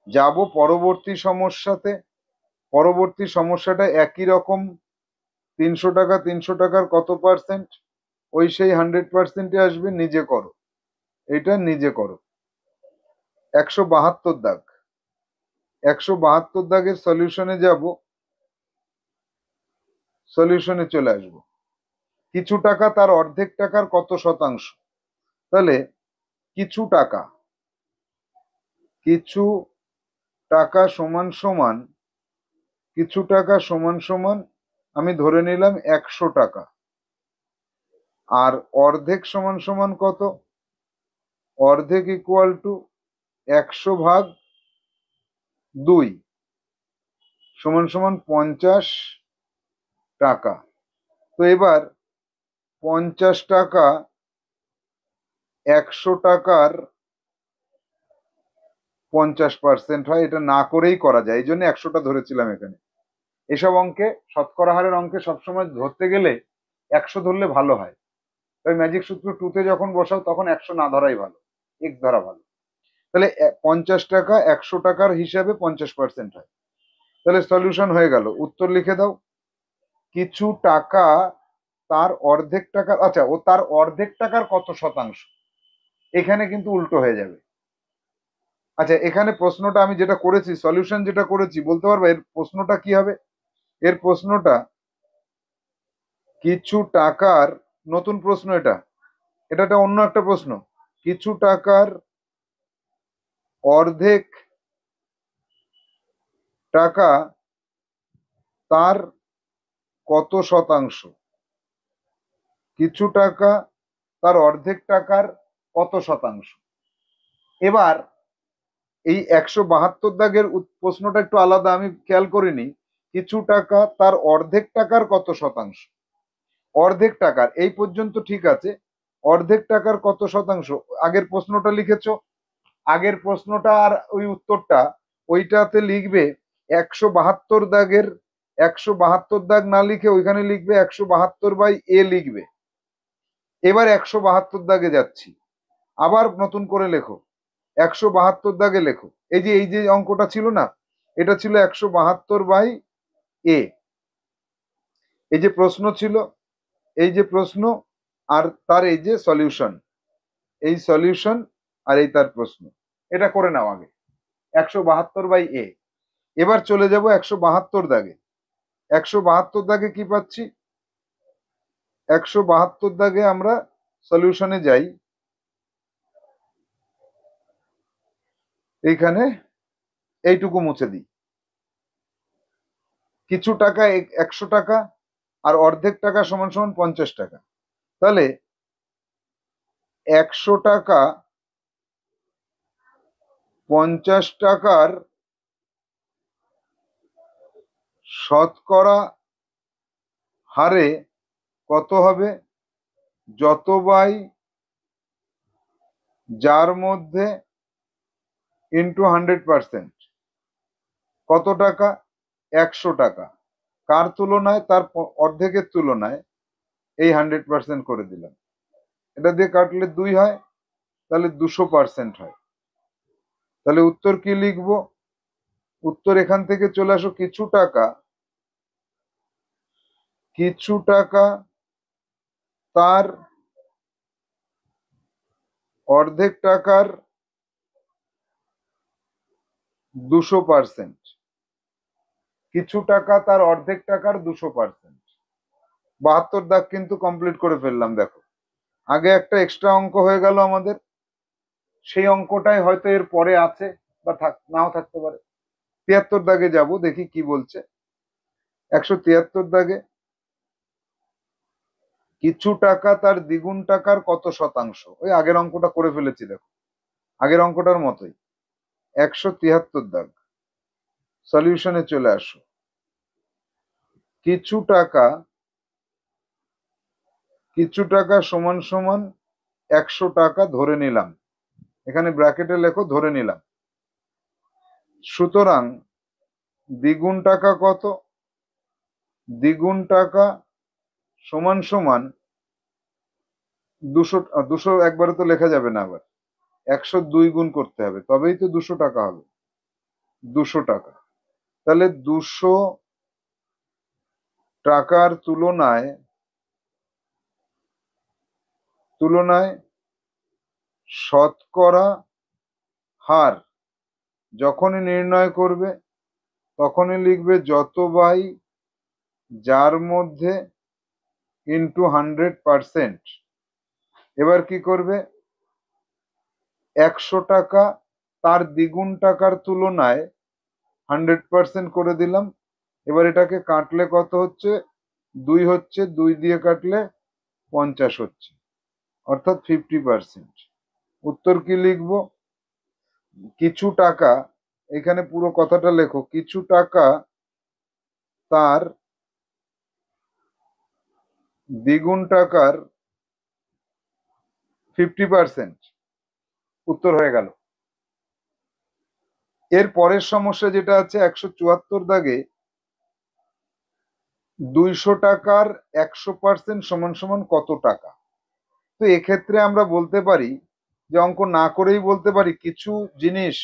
যাব পরবর্তী সমস্যাতে। পরবর্তী সমস্যাটা একই রকম, 300 টাকা, 300 টাকার কত পার্সেন্ট, ওই সেই 100%-এ আসবে। নিজে করো, এটা নিজে করো। 172 দাগ, 172 দাগের সলিউশনে যাব। সলিউশনে চলে আসবো। কিছু টাকা তার অর্ধেক টাকার কত শতাংশ? তাহলে কিছু টাকা, কিছু টাকা সমান সমান, কিছু টাকা সমান সমান আমি ধরে নিলাম 100 টাকা। আর অর্ধেক সমান সমান কত? অর্ধেক ইকুয়াল টু 100/2 সমান সমান 50 টাকা। তো এবার 50 টাকা 100 টাকার 50% হয়। এটা না করেই করা যায়, এই জন্য 100টা ধরেছিলাম এখানে। এসব অঙ্কে, শতকরা হারের অঙ্কে সবসময় ধরতে গেলে 100 ধরলে ভালো হয়। তাই ম্যাজিক সূত্র 2 তে যখন বসাও তখন 100 না ধরাই ভালো, এক ধরা ভালো। তাহলে 50 টাকা 100 টাকার হিসাবে 50% হয়। তাহলে সলিউশন হয়ে গেল। উত্তর লিখে দাও। কিছু টাকা তার অর্ধেক টাকার, আচ্ছা, ও তার অর্ধেক টাকার কত শতাংশ? এখানে কিন্তু উল্টো হয়ে যাবে। আচ্ছা, এখানে প্রশ্নটা আমি যেটা করেছি, সলিউশন যেটা করেছি, বলতে পারবে এর প্রশ্নটা কি হবে? এর প্রশ্নটা কিছু টাকার, নতুন প্রশ্ন এটা, এটা একটা অন্য একটা প্রশ্ন। কিছু টাকার অর্ধেক টাকা তার কত শতাংশ? কিছু টাকা তার অর্ধেক টাকার কত শতাংশ? এবার এই 172 দাগের প্রশ্নটা একটু আলাদা, আমি খেয়াল করিনি। কিছু টাকা তার অর্ধেক টাকার কত শতাংশ? অর্ধেক টাকার এই পর্যন্ত ঠিক আছে। অর্ধেক টাকার কত শতাংশ? আগের প্রশ্নটা লিখেছো, আগের প্রশ্নটা আর ওই উত্তরটা, ওইটাতে লিখবে 172 দাগের, 172 দাগ না লিখে ওইখানে লিখবে 172/a লিখবে। এবার 172 দাগে যাচ্ছি, আবার নতুন করে লেখো, 172 দাগে লেখো। এই যে অঙ্কটা ছিল না, এটা ছিল 172/a। এই যে প্রশ্ন ছিল, এই যে প্রশ্ন, আর তার এই যে সলিউশন, এই সলিউশন আর এই তার প্রশ্ন, এটা করে নাও আগে 172/a। এবার চলে যাব 172 দাগে। 172 দাগে কি পাচ্ছি? 172 দাগে আমরা সলিউশনে যাই। এইখানে এইটুকু মুছে দিই। কিছু টাকা 100 টাকা আর অর্ধেক টাকা সমান সমান 50 টাকা। তাহলে 100 টাকা 50 টাকার শতকরা হারে কত হবে? যত বাই যার মধ্যে ইন্টু 100%। কত টাকা? 100 টাকা। কার তুলনায়? তার অর্ধেকের তুলনায় এই 100% করে দিলাম। এটা দিয়ে কাটলে 2 হয়, তাহলে 200% হয়। তাহলে উত্তর কি লিখবো? উত্তর এখান থেকে চলে আসো। কিছু টাকা, কিছু টাকা তার অর্ধেক টাকার 200%। কিছু টাকা তার অর্ধেক টাকার 200%। 72 দাগ কিন্তু কমপ্লিট করে ফেললাম। দেখো, আগে একটা এক্সট্রা অঙ্ক হয়ে গেল আমাদের, সেই অঙ্কটাই হয়তো এর পরে আছে বা নাও থাকতে পারে। 73 দাগে যাব, দেখি কি বলছে। 173 দাগে কিছু টাকা তার দ্বিগুণ টাকার কত শতাংশ? ওই আগের অঙ্কটা করে ফেলেছি, দেখো আগের অঙ্কটার মতোই। 173 দাগ, সলিউশনে চলে আসো। কিছু টাকা, কিছু টাকা সমান সমান 100 টাকা ধরে নিলাম। এখানে ব্র্যাকেটে লেখো ধরে নিলাম। সুতরাং দ্বিগুণ টাকা কত? দ্বিগুণ টাকা সমান সমান 200। 200 একবারে তো লেখা যাবে না, আবার 102 গুণ করতে হবে, তবেই তো 200 টাকা হবে। 200 টাকা। তাহলে 200 টাকার তুলনায় তুলনায় শতকরা হার যখনই নির্ণয় করবে তখনই লিখবে যত বাই যার মধ্যে ইন্টু 100%। এবার কি করবে, 100 টাকা তার দ্বিগুণ টাকার তুলনায় 100% করে দিলাম। এবার এটাকে কাটলে কত হচ্ছে, 2 হচ্ছে, 2 দিয়ে কাটলে 50 হচ্ছে, অর্থাৎ 50%। উত্তর কি লিখবো, কিছু টাকা, এখানে পুরো কথাটা লেখো, কিছু টাকা তার দ্বিগুণ টাকার 50%। উত্তর হয়ে গেল। এর পরের সমস্যা যেটা আছে 174 দাগে, 200 টাকার 100% সমান সমান কত টাকা। তো এক্ষেত্রে আমরা বলতে পারি যে অঙ্ক না করেই বলতে পারি কিছু জিনিস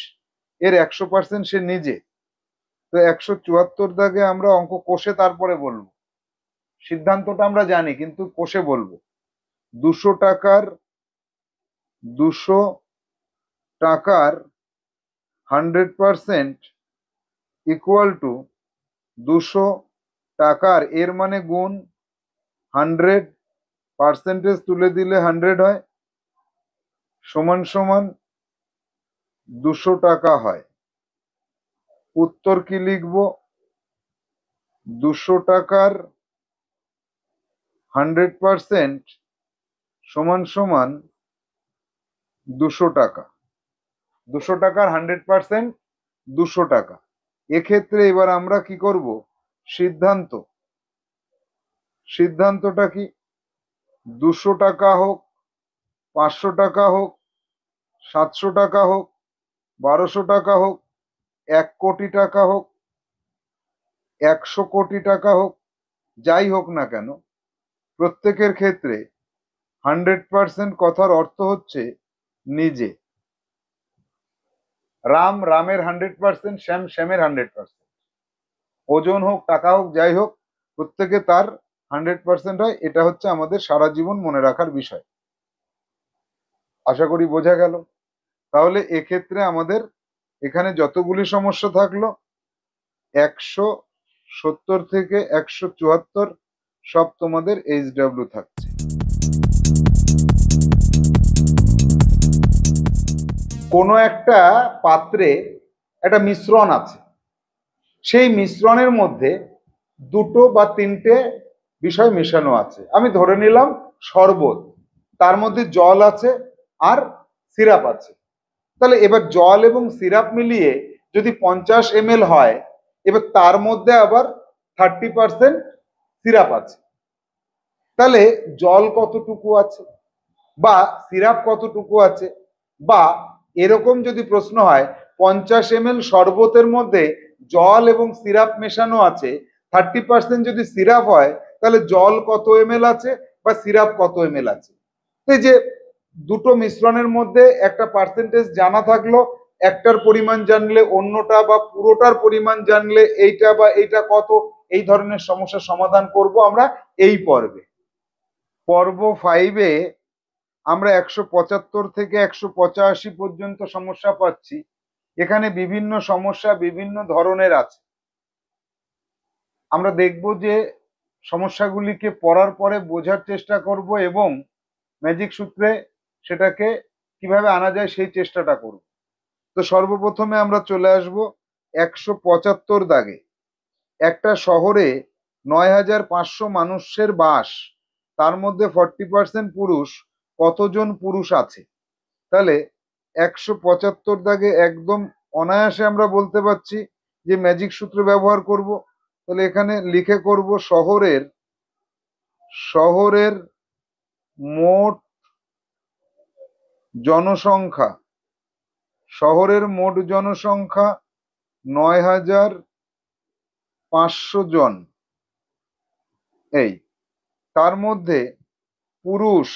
এর 100% সে নিজে। তো 174 দাগে আমরা অঙ্ক কষে তারপরে বলবো, সিদ্ধান্তটা আমরা জানি কিন্তু কষে বলবো। 200 টাকার 100% ইকুয়াল টু 200 টাকার, এর মানে গুণ 100, পার্সেন্টেজ তুলে দিলে 100 হয়, সমান সমান 200 টাকা হয়। উত্তর কি লিখবো, 200 টাকার 100% সমান সমান 200 টাকা। 200 টাকার 100% 200 টাকা। এক্ষেত্রে এবার আমরা কি করব, সিদ্ধান্তটা কি, 200 টাকা হোক, 500 টাকা হোক, 700 টাকা হোক, 1200 টাকা হোক, 1 কোটি টাকা হোক, 100 কোটি টাকা হোক, যাই হোক না কেন, প্রত্যেকের ক্ষেত্রে 100% কথার অর্থ হচ্ছে নিজে। রামের 100%, শ্যামের 100%। ওজন হোক, টাকা হোক, যাই হোক, প্রত্যেকে তার 100% হয়। এটা হচ্ছে আমাদের সারা জীবন মনে রাখার বিষয়। আশা করি বোঝা গেল। তাহলে এক্ষেত্রে আমাদের এখানে যতগুলি সমস্যা থাকলো, 170 থেকে 174 সব তোমাদের HW থাকছে। কোনো একটা পাত্রে একটা মিশ্রণ আছে, সেই মিশ্রণের মধ্যে দুটো বা তিনটে বিষয় মেশানো আছে। আমি ধরে নিলাম শরবত, তার মধ্যে জল আছে আর সিরাপ আছে। তাহলে এবার জল এবং সিরাপ মিলিয়ে যদি 50 ml হয়, এবার তার মধ্যে আবার 30% সিরাপ আছে, তাহলে জল কতটুকু আছে বা সিরাপ কতটুকু আছে, বা এরকম যদি প্রশ্ন হয় 50 ml শরবতের মধ্যে জল এবং সিরাপ মেশানো আছে, 30% যদি সিরাপ হয়, তাহলে জল কত ml আছে বা সিরাপ কত ml আছে। এই যে দুটো মিশ্রণের মধ্যে একটা পার্সেন্টেজ জানা থাকলো, একটার পরিমাণ জানলে অন্যটা বা পুরোটার পরিমাণ জানলে এইটা বা এইটা কত, এই ধরনের সমস্যার সমাধান করব আমরা এই পর্বে। পর্ব 5-এ আমরা 175 থেকে 185 পর্যন্ত সমস্যা পাচ্ছি। এখানে বিভিন্ন সমস্যা বিভিন্ন ধরনের আছে। আমরা দেখব যে সমস্যাগুলিকে পড়ার পরে বোঝার চেষ্টা করব এবং ম্যাজিক সূত্রে সেটাকে কিভাবে আনা যায় সেই চেষ্টাটা করব। তো সর্বপ্রথমে আমরা চলে আসব 175 দাগে। একটা শহরে 9500 মানুষের বাস, তার মধ্যে 40% পুরুষ, কতজন পুরুষ আছে। তাহলে 175 দাগে একদম অনায়াসে আমরা বলতে পারছি যে ম্যাজিক সূত্র ব্যবহার করব। তাহলে এখানে লিখে করব শহরের মোট জনসংখ্যা, শহরের মোট জনসংখ্যা 9500 জন। এই তার মধ্যে পুরুষ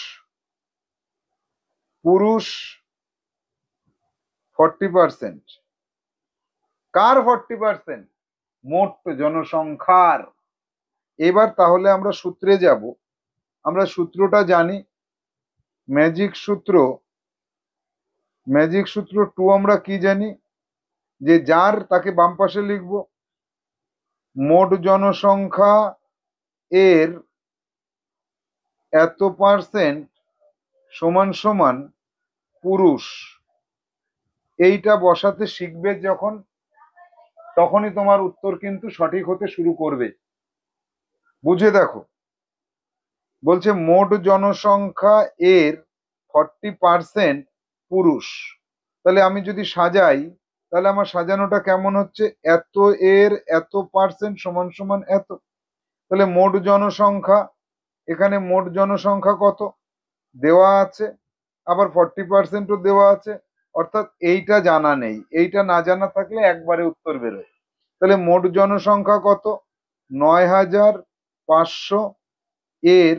40%। কার 40%? মোট জনসংখ্যার। এবার তাহলে আমরা সূত্রে যাব। আমরা সূত্রটা জানি, ম্যাজিক সূত্র 2 আমরা কি জানি, যে যার তাকে বাম পাশে লিখব, মোট জনসংখ্যা এর এত পার্সেন্ট সমান সমান পুরুষ, এইটা বসাতে শিখবে যখন, তখনই তোমার উত্তর কিন্তু সঠিক হতে শুরু করবে। বুঝে দেখো, বলছে মোট জনসংখ্যা এর 40% পুরুষ। তাহলে আমি যদি সাজাই, তাহলে আমার সাজানোটা কেমন হচ্ছে, এত এর এত পার্সেন্ট সমান সমান এত। তাহলে মোট জনসংখ্যা, এখানে মোট জনসংখ্যা কত দেওয়া আছে, আবার 40%ও দেওয়া আছে, অর্থাৎ এইটা জানা নেই। এইটা না জানা থাকলে একবারে উত্তর বেরোয়। তাহলে মোট জনসংখ্যা কত, 9,500 এর,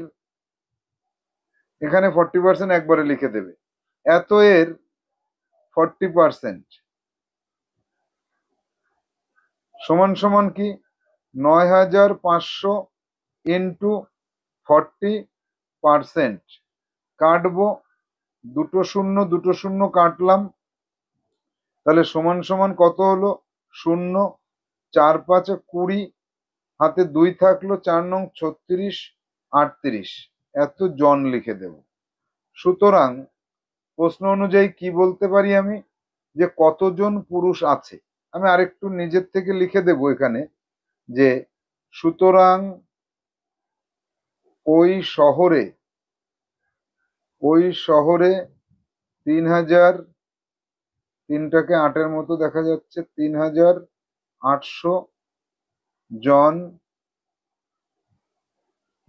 এখানে 40% একবারে লিখে দেবে, এত এর 40% সমান সমান কি, 9,500 ইন্টু 40%। কাটবো, দুটো শূন্য দুটো শূন্য কাটলাম, তাহলে সমান সমান কত হলো, শূন্য, 4 5 20, হাতে 2 থাকলো, 4 নং 36, 38, এত জন লিখে দেব। সুতরাং প্রশ্ন অনুযায়ী কি বলতে পারি আমি, যে কতজন পুরুষ আছে। আমি আরেকটু নিজের থেকে লিখে দেব এখানে, যে সুতরাং ওই শহরে 3,000, 3টাকে 8-এর মতো দেখা যাচ্ছে, 3,800 জন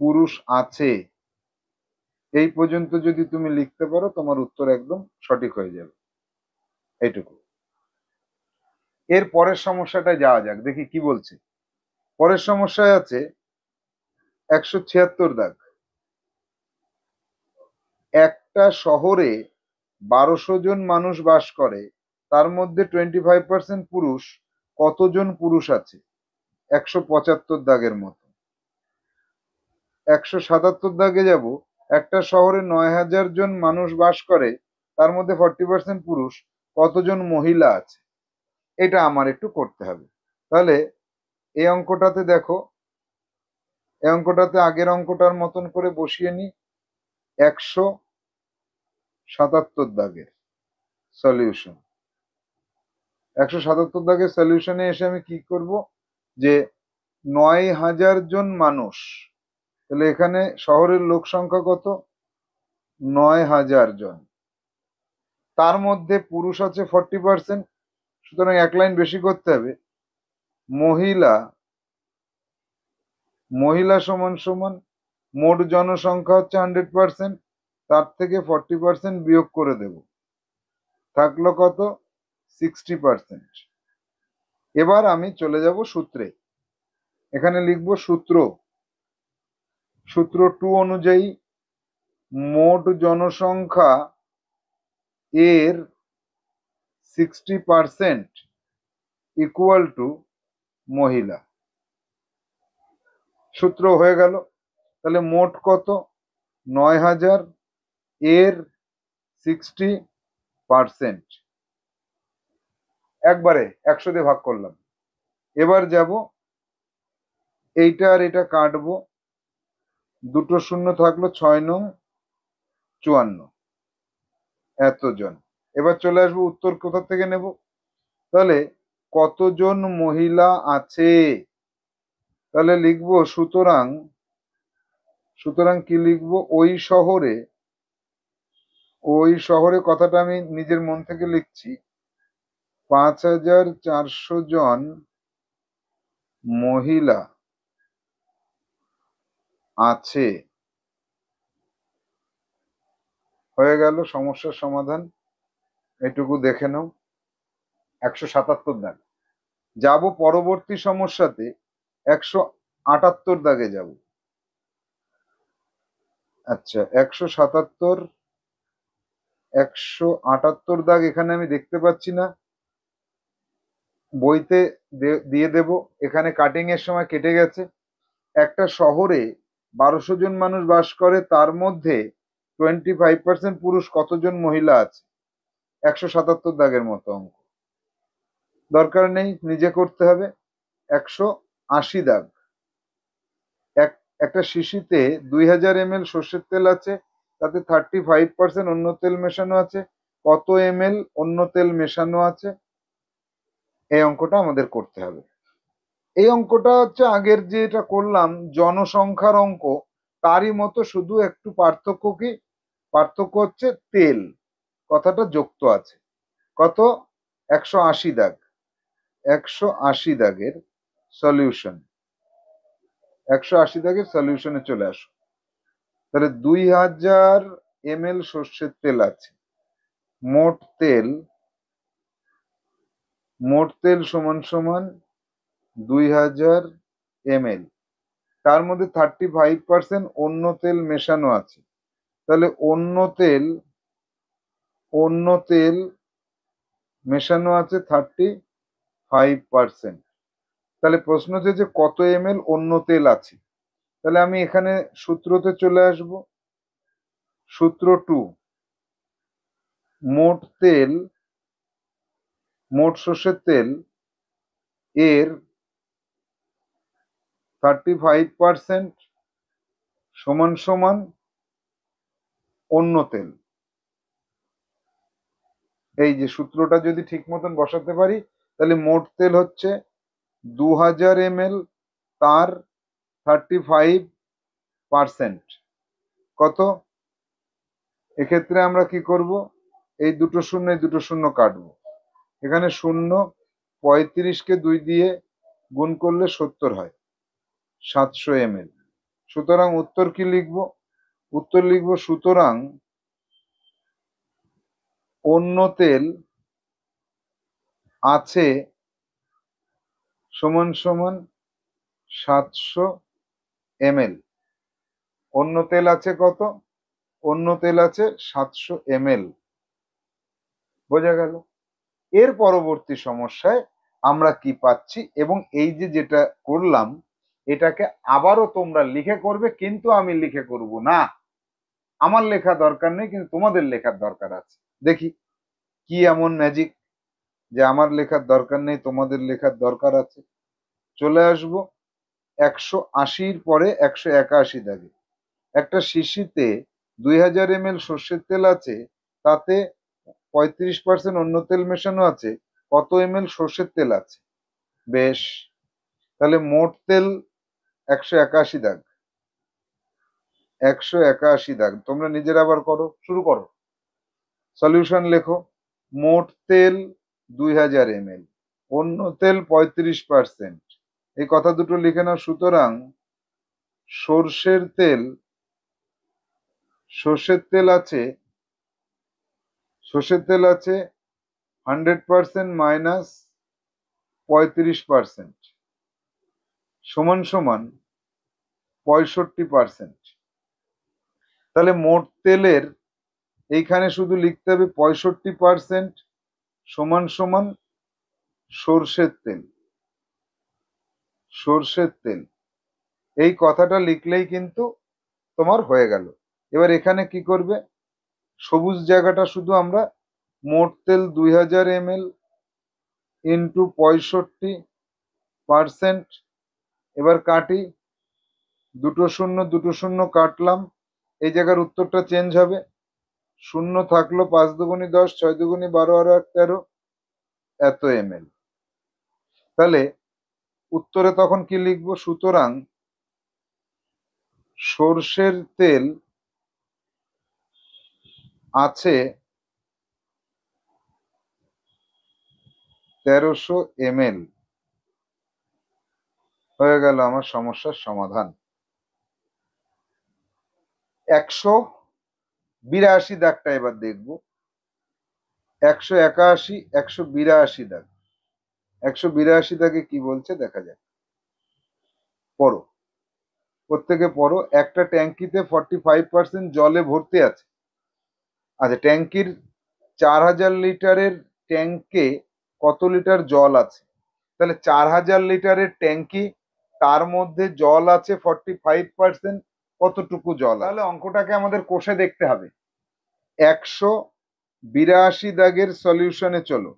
পুরুষ আছে। এই পর্যন্ত যদি তুমি লিখতে পারো, তোমার উত্তর একদম সঠিক হয়ে যাবে। এইটুকু। এর পরের সমস্যাটায় যাওয়া যাক, দেখি কি বলছে। পরের সমস্যায় আছে 176 দাগ। একটা শহরে 1200 জন মানুষ বাস করে, তার মধ্যে 25% পুরুষ, কতজন পুরুষ আছে? 175 দাগের মতো। 177 দাগে যাব, একটা শহরে 9,000 জন মানুষ বাস করে, তার মধ্যে 40% পুরুষ, কতজন মহিলা আছে? এটা আমার একটু করতে হবে। তাহলে এই অঙ্কটাতে দেখো, এই অঙ্কটাতে আগের অঙ্কটার মতন করে বসিয়ে নি, 177 দাগের সলিউশন। 177 দাগের সলিউশনে এসে আমি কি করব, যে 9,000 জন মানুষ, তাহলে এখানে শহরের লোক সংখ্যা কত, 9,000 জন, তার মধ্যে পুরুষ আছে 40%, সুতরাং এক লাইন বেশি করতে হবে, মহিলা, মহিলা সমান সমান মোট জনসংখ্যা হচ্ছে 100%, তার থেকে 40% বিয়োগ করে দেব, থাকলো কত, 60%। এবার আমি চলে যাব সূত্রে, এখানে লিখবো সূত্র, সূত্র 2 অনুযায়ী মোট জনসংখ্যা এর 60% ইকুয়াল টু মহিলা। সূত্র হয়ে গেল। তাহলে মোট কত, 9,000 এর 60%, একবারে 100 দিয়ে ভাগ করলাম। এবার যাব, এইটা আর এটা কাটবো, দুটো শূন্য থাকলো, 6 নং 54, এতজন। এবার চলে আসবো, উত্তর কোথা থেকে নেব, তাহলে কতজন মহিলা আছে, তাহলে লিখবো সুতরাং, সুতরাং কি লিখবো, ওই শহরে, ওই শহরে কথাটা আমি নিজের মন থেকে লিখছি, 5,400 জন মহিলা আছে। হয়ে গেল সমস্যার সমাধান, এটুকু দেখে নাও। 177 দাগ। যাব পরবর্তী সমস্যাতে, 178 দাগে যাব। আচ্ছা, 178 দাগ এখানে আমি দেখতে পাচ্ছি না, বইতে দিয়ে দেব। এখানে কাটিং এর সময় কেটে গেছে। একটা শহরে 1200 জন মানুষ বাস করে, তার মধ্যে 25% পুরুষ, কতজন মহিলা আছে? 177 দাগের মতো অঙ্ক, দরকার নেই, নিজে করতে হবে। 180 দাগ, একটা শিশিতে 2000 ml সর্ষের তেল আছে, তাতে 35% অন্য তেল মেশানো আছে। কত ml অন্য তেল মেশানো আছে, এই অঙ্কটা আমাদের করতে হবে। এই অঙ্কটা হচ্ছে আগের যেটা করলাম জনসংখ্যার অঙ্ক, তারই মতো, শুধু একটু পার্থক্য কি? পার্থক্য হচ্ছে তেল কথাটা যুক্ত আছে। কত? 180 দাগ। 180 দাগের সলিউশন, 180 দাগের সলিউশনে চলে আসো। তাহলে 2000 ml সর্ষের তেল আছে। মোট তেল, মোট তেল সমান সমান 2000 ml, তার মধ্যে 35% অন্য তেল মেশানো আছে। তাহলে অন্য তেল মেশানো আছে 35%। তাহলে প্রশ্ন হচ্ছে যে কত ml অন্য তেল আছে। তাহলে আমি এখানে সূত্রতে চলে আসব। সূত্র 2, মোট তেল, মোট সর্ষের তেল এর 35% সমান সমান অন্য তেল। এই যে সূত্রটা যদি ঠিক মতন বসাতে পারি, তাহলে মোট তেল হচ্ছে 2000 ml, তার 35% কত? এক্ষেত্রে আমরা কি করব, এই দুটো শূন্য এই দুটো শূন্য কাটবো। এখানে শূন্য, 35কে 2 দিয়ে গুণ করলে 70 হয়, 700 ml। সুতরাং উত্তর কি লিখব? উত্তর লিখব সুতরাং অন্য তেল আছে সমান সমান 700 ml। অন্য তেল আছে কত? অন্য তেল আছে 700 ml। বোঝা গেল? এর পরবর্তী সমস্যায় আমরা কি পাচ্ছি, এবং এই যে যেটা করলাম এটাকে আবারও তোমরা লিখে করবে, কিন্তু আমি লিখে করব না। আমার লেখা দরকার নেই, কিন্তু তোমাদের লেখার দরকার আছে। দেখি কি এমন ম্যাজিক যে আমার লেখার দরকার নেই, তোমাদের লেখার দরকার আছে। চলে আসব 180-র পরে 181 দাগে। একটা শিশিতে 2000 ml সর্ষের তেল আছে, তাতে 35% অন্য তেল মেশানো আছে। কত ml সর্ষের তেল আছে? বেশ, তাহলে মোট তেল 181 দাগ। 181 দাগ তোমরা নিজেরা আবার করো, শুরু করো। সলিউশন লেখো। মোট তেল 2000 ml, অন্য তেল 35%, এই কথা দুটো লিখে নাও। সুতরাং সর্ষের তেল আছে 100% মাইনাস 35% সমান সমান 65%। তাহলে মোট তেলের এইখানে শুধু লিখতে হবে 65% সমান সমান সর্ষের তেল। সর্ষের তেল, এই কথাটা লিখলেই কিন্তু তোমার হয়ে গেল। এবার এখানে কি করবে, সবুজ জায়গাটা শুধু আমরা মোট তেল 2000 ml ইন্টু 65%, এবার কাটি, দুটো শূন্য দুটো শূন্য কাটলাম, এই জায়গার উত্তরটা চেঞ্জ হবে। শূন্য থাকলো, 5 দুগুনি 10, 6 দুগুনি 12 আর 1 13, এত ml। তাহলে উত্তরে তখন কি লিখবো? সুতরাং সর্ষের তেল আছে 1300 ml। হয়ে গেল আমার সমস্যার সমাধান। 182 দাগটা এবার দেখবো। 181, 182 দাগ। 182 দাগে কি বলছে দেখা যাক। পড়ো, প্রত্যেকে পড়ো। একটা ট্যাঙ্কিতে 45% জলে ভর্তি আছে। আচ্ছা, ট্যাঙ্কির 4000 লিটারের ট্যাঙ্কে কত লিটার জল আছে? তাহলে 4000 লিটারের ট্যাঙ্কি, তার মধ্যে জল আছে 45%, কতটুকু জল? তাহলে অঙ্কটাকে আমাদের কষে দেখতে হবে। 182 দাগের সলিউশনে চলো।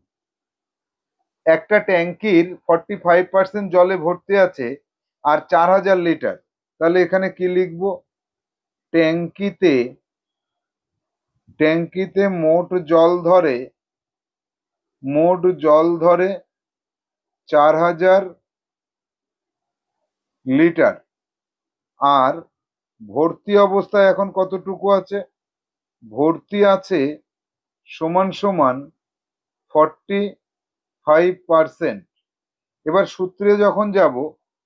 একটা ট্যাঙ্কির 45% জলে ভর্তি আছে আর 4000 লিটার, তাহলে এখানে কি লিখবো, ট্যাঙ্কিতে ট্যাঙ্কিতে মোট জল ধরে 4000 লিটার। আর ভর্তি অবস্থায় এখন কতটুকু আছে, ভর্তি আছে সমান সমান 45%। এবার সূত্রে যখন যাব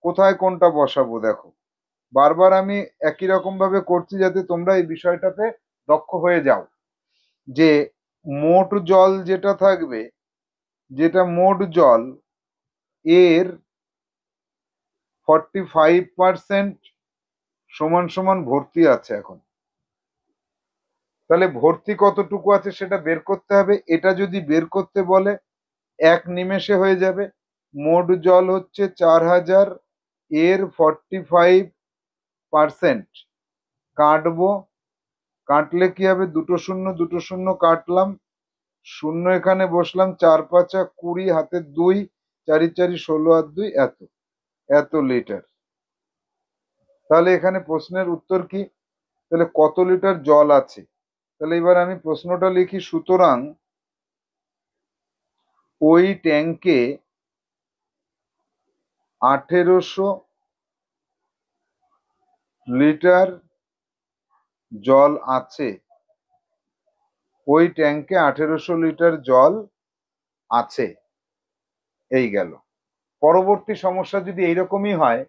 কোথায় কোনটা বসাবো, দেখো বারবার আমি একই রকম ভাবে করছি যাতে তোমরা এই বিষয়টাতে দক্ষ হয়ে যাও। যে মোট জল যেটা থাকবে, যেটা মোট জল এর 45% সমান সমান ভর্তি আছে এখন। তাহলে ভর্তি কতটুকু আছে সেটা বের করতে হবে। এটা যদি বের করতে বলে এক নিমেষে হয়ে যাবে। মোট জল হচ্ছে 4000, এর 45% কাটবো। কাটলে কি হবে, দুটো শূন্য দুটো শূন্য কাটলাম, শূন্য এখানে বসলাম, 4 5 20, হাতে 2, 4 4 16 আর 2 এত লিটার। তাহলে এখানে প্রশ্নের উত্তর কি, তাহলে কত লিটার জল আছে। তাহলে এবার আমি প্রশ্নটা লিখি, সুতরাং ওই ট্যাঙ্কে 1800 লিটার জল আছে। ওই ট্যাঙ্কে 1800 লিটার জল আছে। এই গেল। পরবর্তী সমস্যা যদি এইরকমই হয়,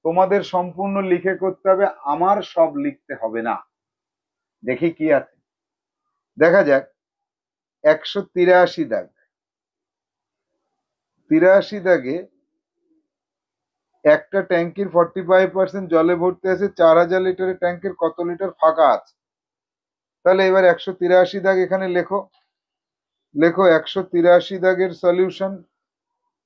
তোমাদের সম্পূর্ণ লিখে করতে হবে, আমার সব লিখতে হবে না। দেখি কি আছে, দেখা যাক। 183 দাগ, 83 দাগে একটা ট্যাঙ্কির 45% জলে ভর্তি আছে, 4000 লিটারের ট্যাঙ্কের কত লিটার ফাঁকা আছে। তাহলে এবার 183 দাগ এখানে লেখো। 183 দাগের সলিউশন।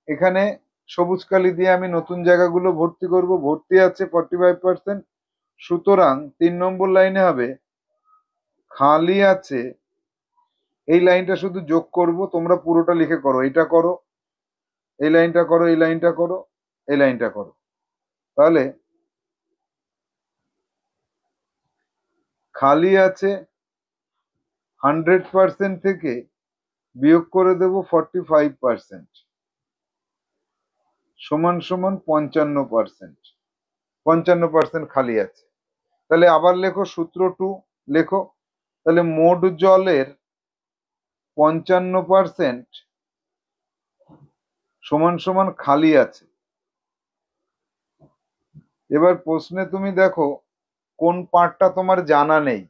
এখানে সবুজ কালি দিয়ে আমি নতুন জায়গাগুলো ভর্তি করব। ভর্তি আছে 45%, সুতরাং 3 নম্বর লাইনে হবে খালি আছে। এই লাইনটা শুধু যোগ করব, তোমরা পুরোটা লিখে করো। এটা করো, এই লাইনটা করো, এই লাইনটা করো, এই লাইনটা করো। তাহলে খালি আছে 100% থেকে বিয়োগ করে দেব 45%, সমান সমান 55%। 55% খালি আছে। তাহলে আবার লেখো, সূত্র 2 লেখো। তাহলে মোট জলের 55% সমান সমান খালি আছে। এবার প্রশ্নে তুমি দেখো কোন পার্টটা তোমার জানা নেই।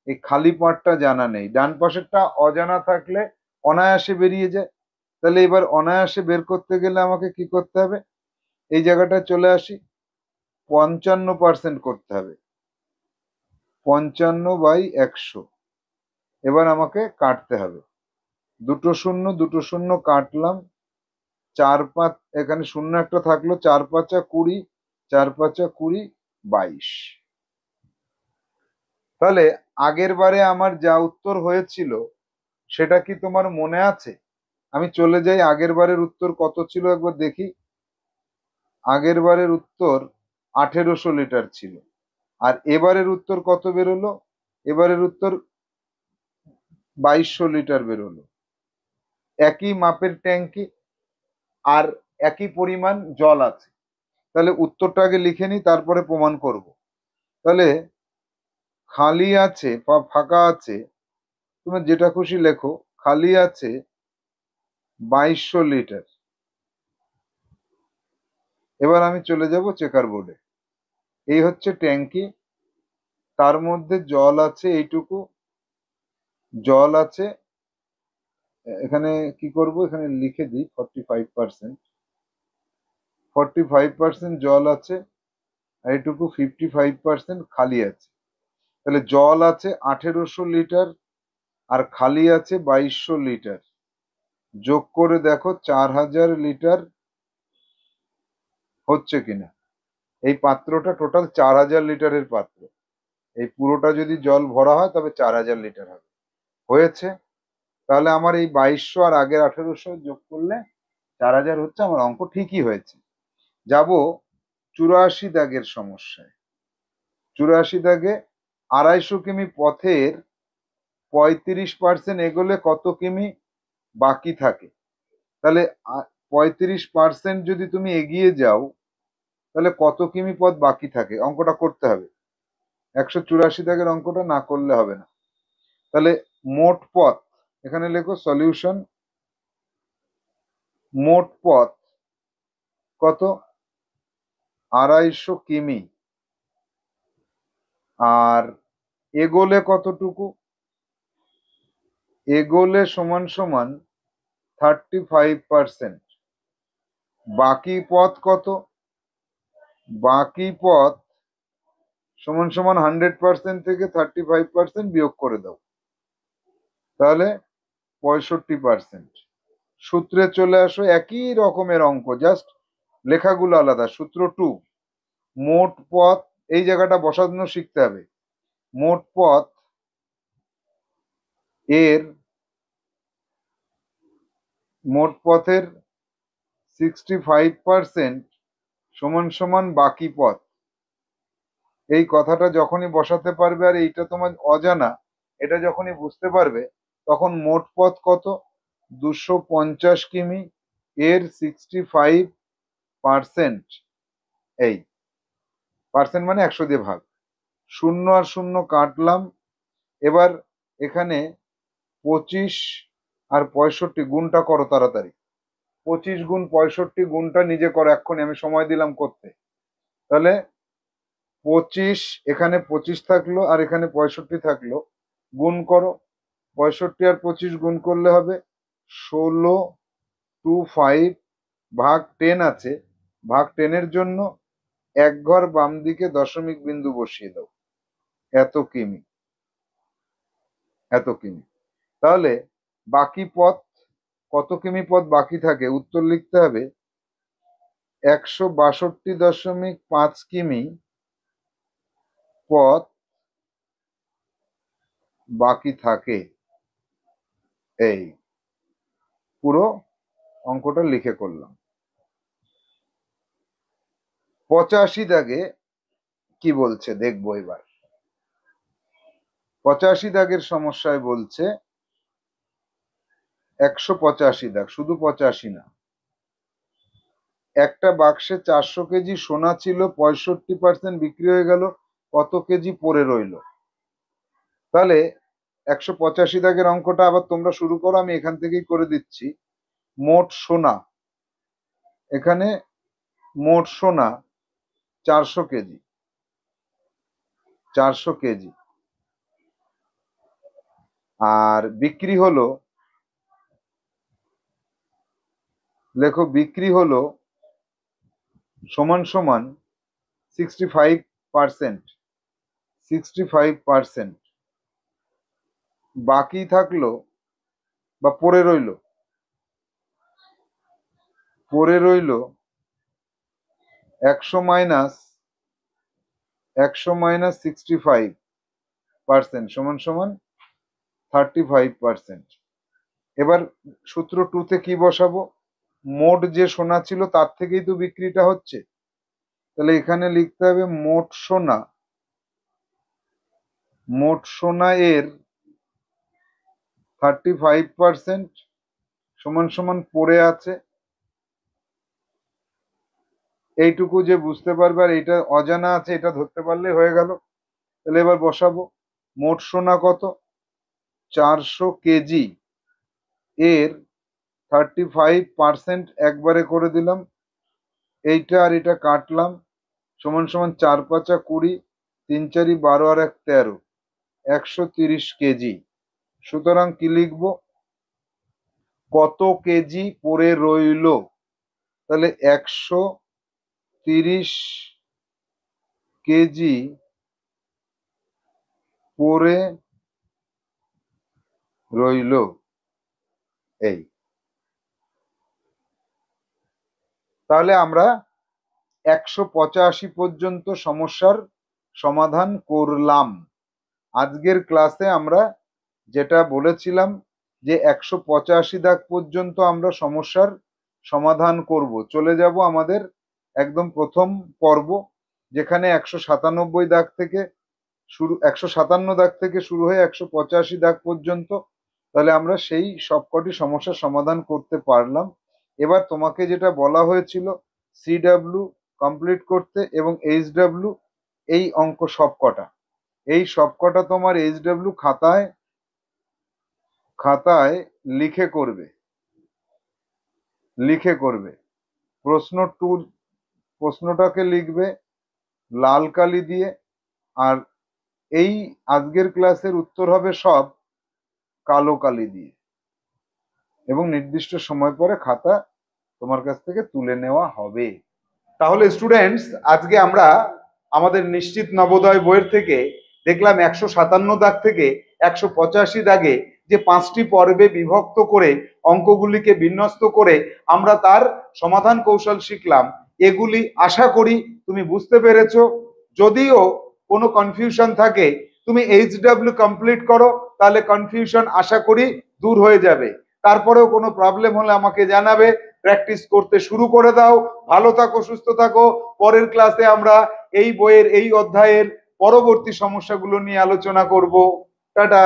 এই খালি পার্টটা জানা নেই, ডান পাশেরটা অজানা থাকলে অনায়াসে বেরিয়ে যায়। তাহলে এবার অনায়াসে বের করতে গেলে আমাকে কি করতে হবে, এই জায়গাটায় চলে আসি, 55% করতে হবে। 55/100। এবার আমাকে কাটতে হবে, দুটো শূন্য দুটো শূন্য কাটলাম, 4 5, এখানে শূন্য একটা থাকলো, 4 5 20, 4 5 20, 22। তাহলে আগের বারে আমার যা উত্তর হয়েছিল সেটা কি তোমার মনে আছে? আমি চলে যাই, আগের বারের উত্তর কত ছিল একবার দেখি। আগের বারের উত্তর 1800 লিটার ছিল। আর এবারের উত্তর কত বেরোলো, এবারের উত্তর 2200 লিটার বেরোলো। একই মাপের ট্যাঙ্কি আর একই পরিমাণ জল আছে। তাহলে উত্তরটা আগে লিখে নিই, তারপরে প্রমাণ করব। তাহলে খালি আছে বা ফাঁকা আছে, তুমি যেটা খুশি লেখো। খালি আছে 2200 লিটার। এবার আমি চলে যাব চেকার বোর্ডে। এই হচ্ছে ট্যাঙ্কি, তার মধ্যে জল আছে এইটুকু, জল আছে। এখানে কি করব, এখানে লিখে দিই 45%। 45% জল আছে, আর এইটুকু 55% খালি আছে। তাহলে জল আছে 1800 লিটার আর খালি আছে 2200 লিটার। যোগ করে দেখো 4000 লিটার হচ্ছে কিনা। এই পাত্রটা টোটাল 4000 লিটারের পাত্র। এই পুরোটা যদি জল ভরা হয় তবে 4000 লিটার হবে। হয়েছে। তাহলে আমার এই 2200 আর আগের 1800 যোগ করলে 4000 হচ্ছে। আমার অঙ্ক ঠিকই হয়েছে। যাব 84 দাগের সমস্যায়। 84 দাগে 250 কিমি পথের 35% এগোলে কত কিমি বাকি থাকে? তাহলে 35% যদি তুমি এগিয়ে যাও তাহলে কত কিমি পথ বাকি থাকে অঙ্কটা করতে হবে। 184 দাগের অঙ্কটা না করলে হবে না। তাহলে মোট পথ, এখানে লেখো সলিউশন, মোট পথ কত? 250 কিমি। আর এগোলে কতটুকু? এগোলে সমান সমান 35%। বাকি পথ কত? বাকি পথ সমান সমান 100% থেকে 35% বিয়োগ করে দাও, তাহলে 65%। সূত্রে চলে আসো, একই রকমের অঙ্ক, জাস্ট লেখাগুলো আলাদা। সূত্র 2, মোট পথ, এই জায়গাটা বসানো শিখতে হবে। মোট পথ এর, মোট পথের 65% সমান সমান বাকি পথ। এই কথাটা যখনই বসাতে পারবে আর এইটা তোমার অজানা, এটা যখনই বুঝতে পারবে, তখন মোট পথ কত? 250 কিমি, এর 65%, এই পার্সেন্ট মানে 100 দিয়ে ভাগ, শূন্য আর শূন্য কাটলাম। এবার এখানে 25 আর 65 গুণটা করো তাড়াতাড়ি। 25 গুণ 65 গুণটা নিজে করো এক্ষুনি, আমি সময় দিলাম করতে। তাহলে 25, এখানে 25 থাকলো আর এখানে 65 থাকলো, গুণ করো। 65 আর 25 গুণ করলে হবে 1625 ভাগ 10 আছে, ভাগ 10 এর জন্য এক ঘর বাম দিকে দশমিক বিন্দু বসিয়ে দাও। এত কিমি, এত কিমি। তাহলে বাকি পথ কত কিমি পথ বাকি থাকে? উত্তর লিখতে হবে 162.5 কিমি পথ বাকি থাকে। এই পুরো অঙ্কটা লিখে করলাম। 85 দাগে কি বলছে দেখবো এবার। 85 দাগের সমস্যায় বলছে 185 দাগ, শুধু 85 না, একটা বাক্সে 400 কেজি সোনা ছিল, 65% বিক্রি হয়ে গেল, কত কেজি পড়ে রইল? তাহলে 185 দাগের অঙ্কটা আবার তোমরা শুরু করো, আমি এখান থেকেই করে দিচ্ছি। মোট সোনা, এখানে মোট সোনা 400 কেজি, 400 কেজি, আর বিক্রি হলো, লেখো বিক্রি হলো সমান সমান 65%, 65%। বাকি থাকলো বা পড়ে রইলো, পড়ে রইলো 100 মাইনাস 65% সমান সমান 35%। এবার সূত্র 2 তে কি বসাবো? মোট যে সোনা ছিল তার থেকেই তো বিক্রিটা হচ্ছে, তাহলে এখানে লিখতে হবে মোট সোনা, মোট সোনা এর 35% সমান সমান পড়ে আছে। এইটুকু যে বুঝতে পারবে আর এটা অজানা আছে, এটা ধরতে পারলে হয়ে গেল। তাহলে এবার বসাবো, মোট সোনা কত? 400 কেজি, এর 35% একবারে করে দিলাম, এইটা আর এটা কাটলাম, সমান সমান 4 5 20, 3 4 12 আর 1 13, 130 কেজি। সুতরাং কি লিখবো? কত কেজি পড়ে রইল? তাহলে 130 কেজি পড়ে রইল। এই, তাহলে আমরা 185 পর্যন্ত সমস্যার সমাধান করলাম। আজকের ক্লাসে আমরা যেটা বলেছিলাম যে 185 দাগ পর্যন্ত আমরা সমস্যার সমাধান করব। চলে যাব আমাদের একদম প্রথম পর্ব, যেখানে 197 দাগ থেকে শুরু, 157 দাগ থেকে শুরু হয়ে 185 দাগ পর্যন্ত। তাহলে আমরা সেই সবকটি সমস্যার সমাধান করতে পারলাম। এবার তোমাকে যেটা বলা হয়েছিল সিডব্লিউ কমপ্লিট করতে এবং এইচডব্লিউ, এই অঙ্ক সবকটা, এই সবকটা তোমার এইচডব্লিউ খাতায় খাতায় লিখে করবে, লিখে করবে। প্রশ্ন টুর প্রশ্নটাকে লিখবে লাল কালি দিয়ে, আর এই আজকের ক্লাসের উত্তর হবে সব কালো কালি দিয়ে, এবং নির্দিষ্ট সময় পরে খাতা তোমার কাছ থেকে তুলে নেওয়া হবে। তাহলে স্টুডেন্টস, আজকে আমরা আমাদের নিশ্চিত নবোদয় বইয়ের থেকে দেখলাম 157 দাগ থেকে 185 দাগে যে 5টি পর্বে বিভক্ত করে অঙ্কগুলিকে বিন্যস্ত করে আমরা তার সমাধান কৌশল শিখলাম। এগুলি আশা করি তুমি বুঝতে পেরেছো। যদিও কোনো কনফিউশন থাকে, তুমি এইচডব্লিউ কমপ্লিট করো, তাহলে কনফিউশন আশা করি দূর হয়ে যাবে। তারপরেও কোনো প্রবলেম হলে আমাকে জানাবে, প্র্যাকটিস করতে শুরু করে দাও। ভালো থাকো, সুস্থ থাকো। পরের ক্লাসে আমরা এই বইয়ের এই অধ্যায়ের পরবর্তী সমস্যাগুলো নিয়ে আলোচনা করব। টাটা।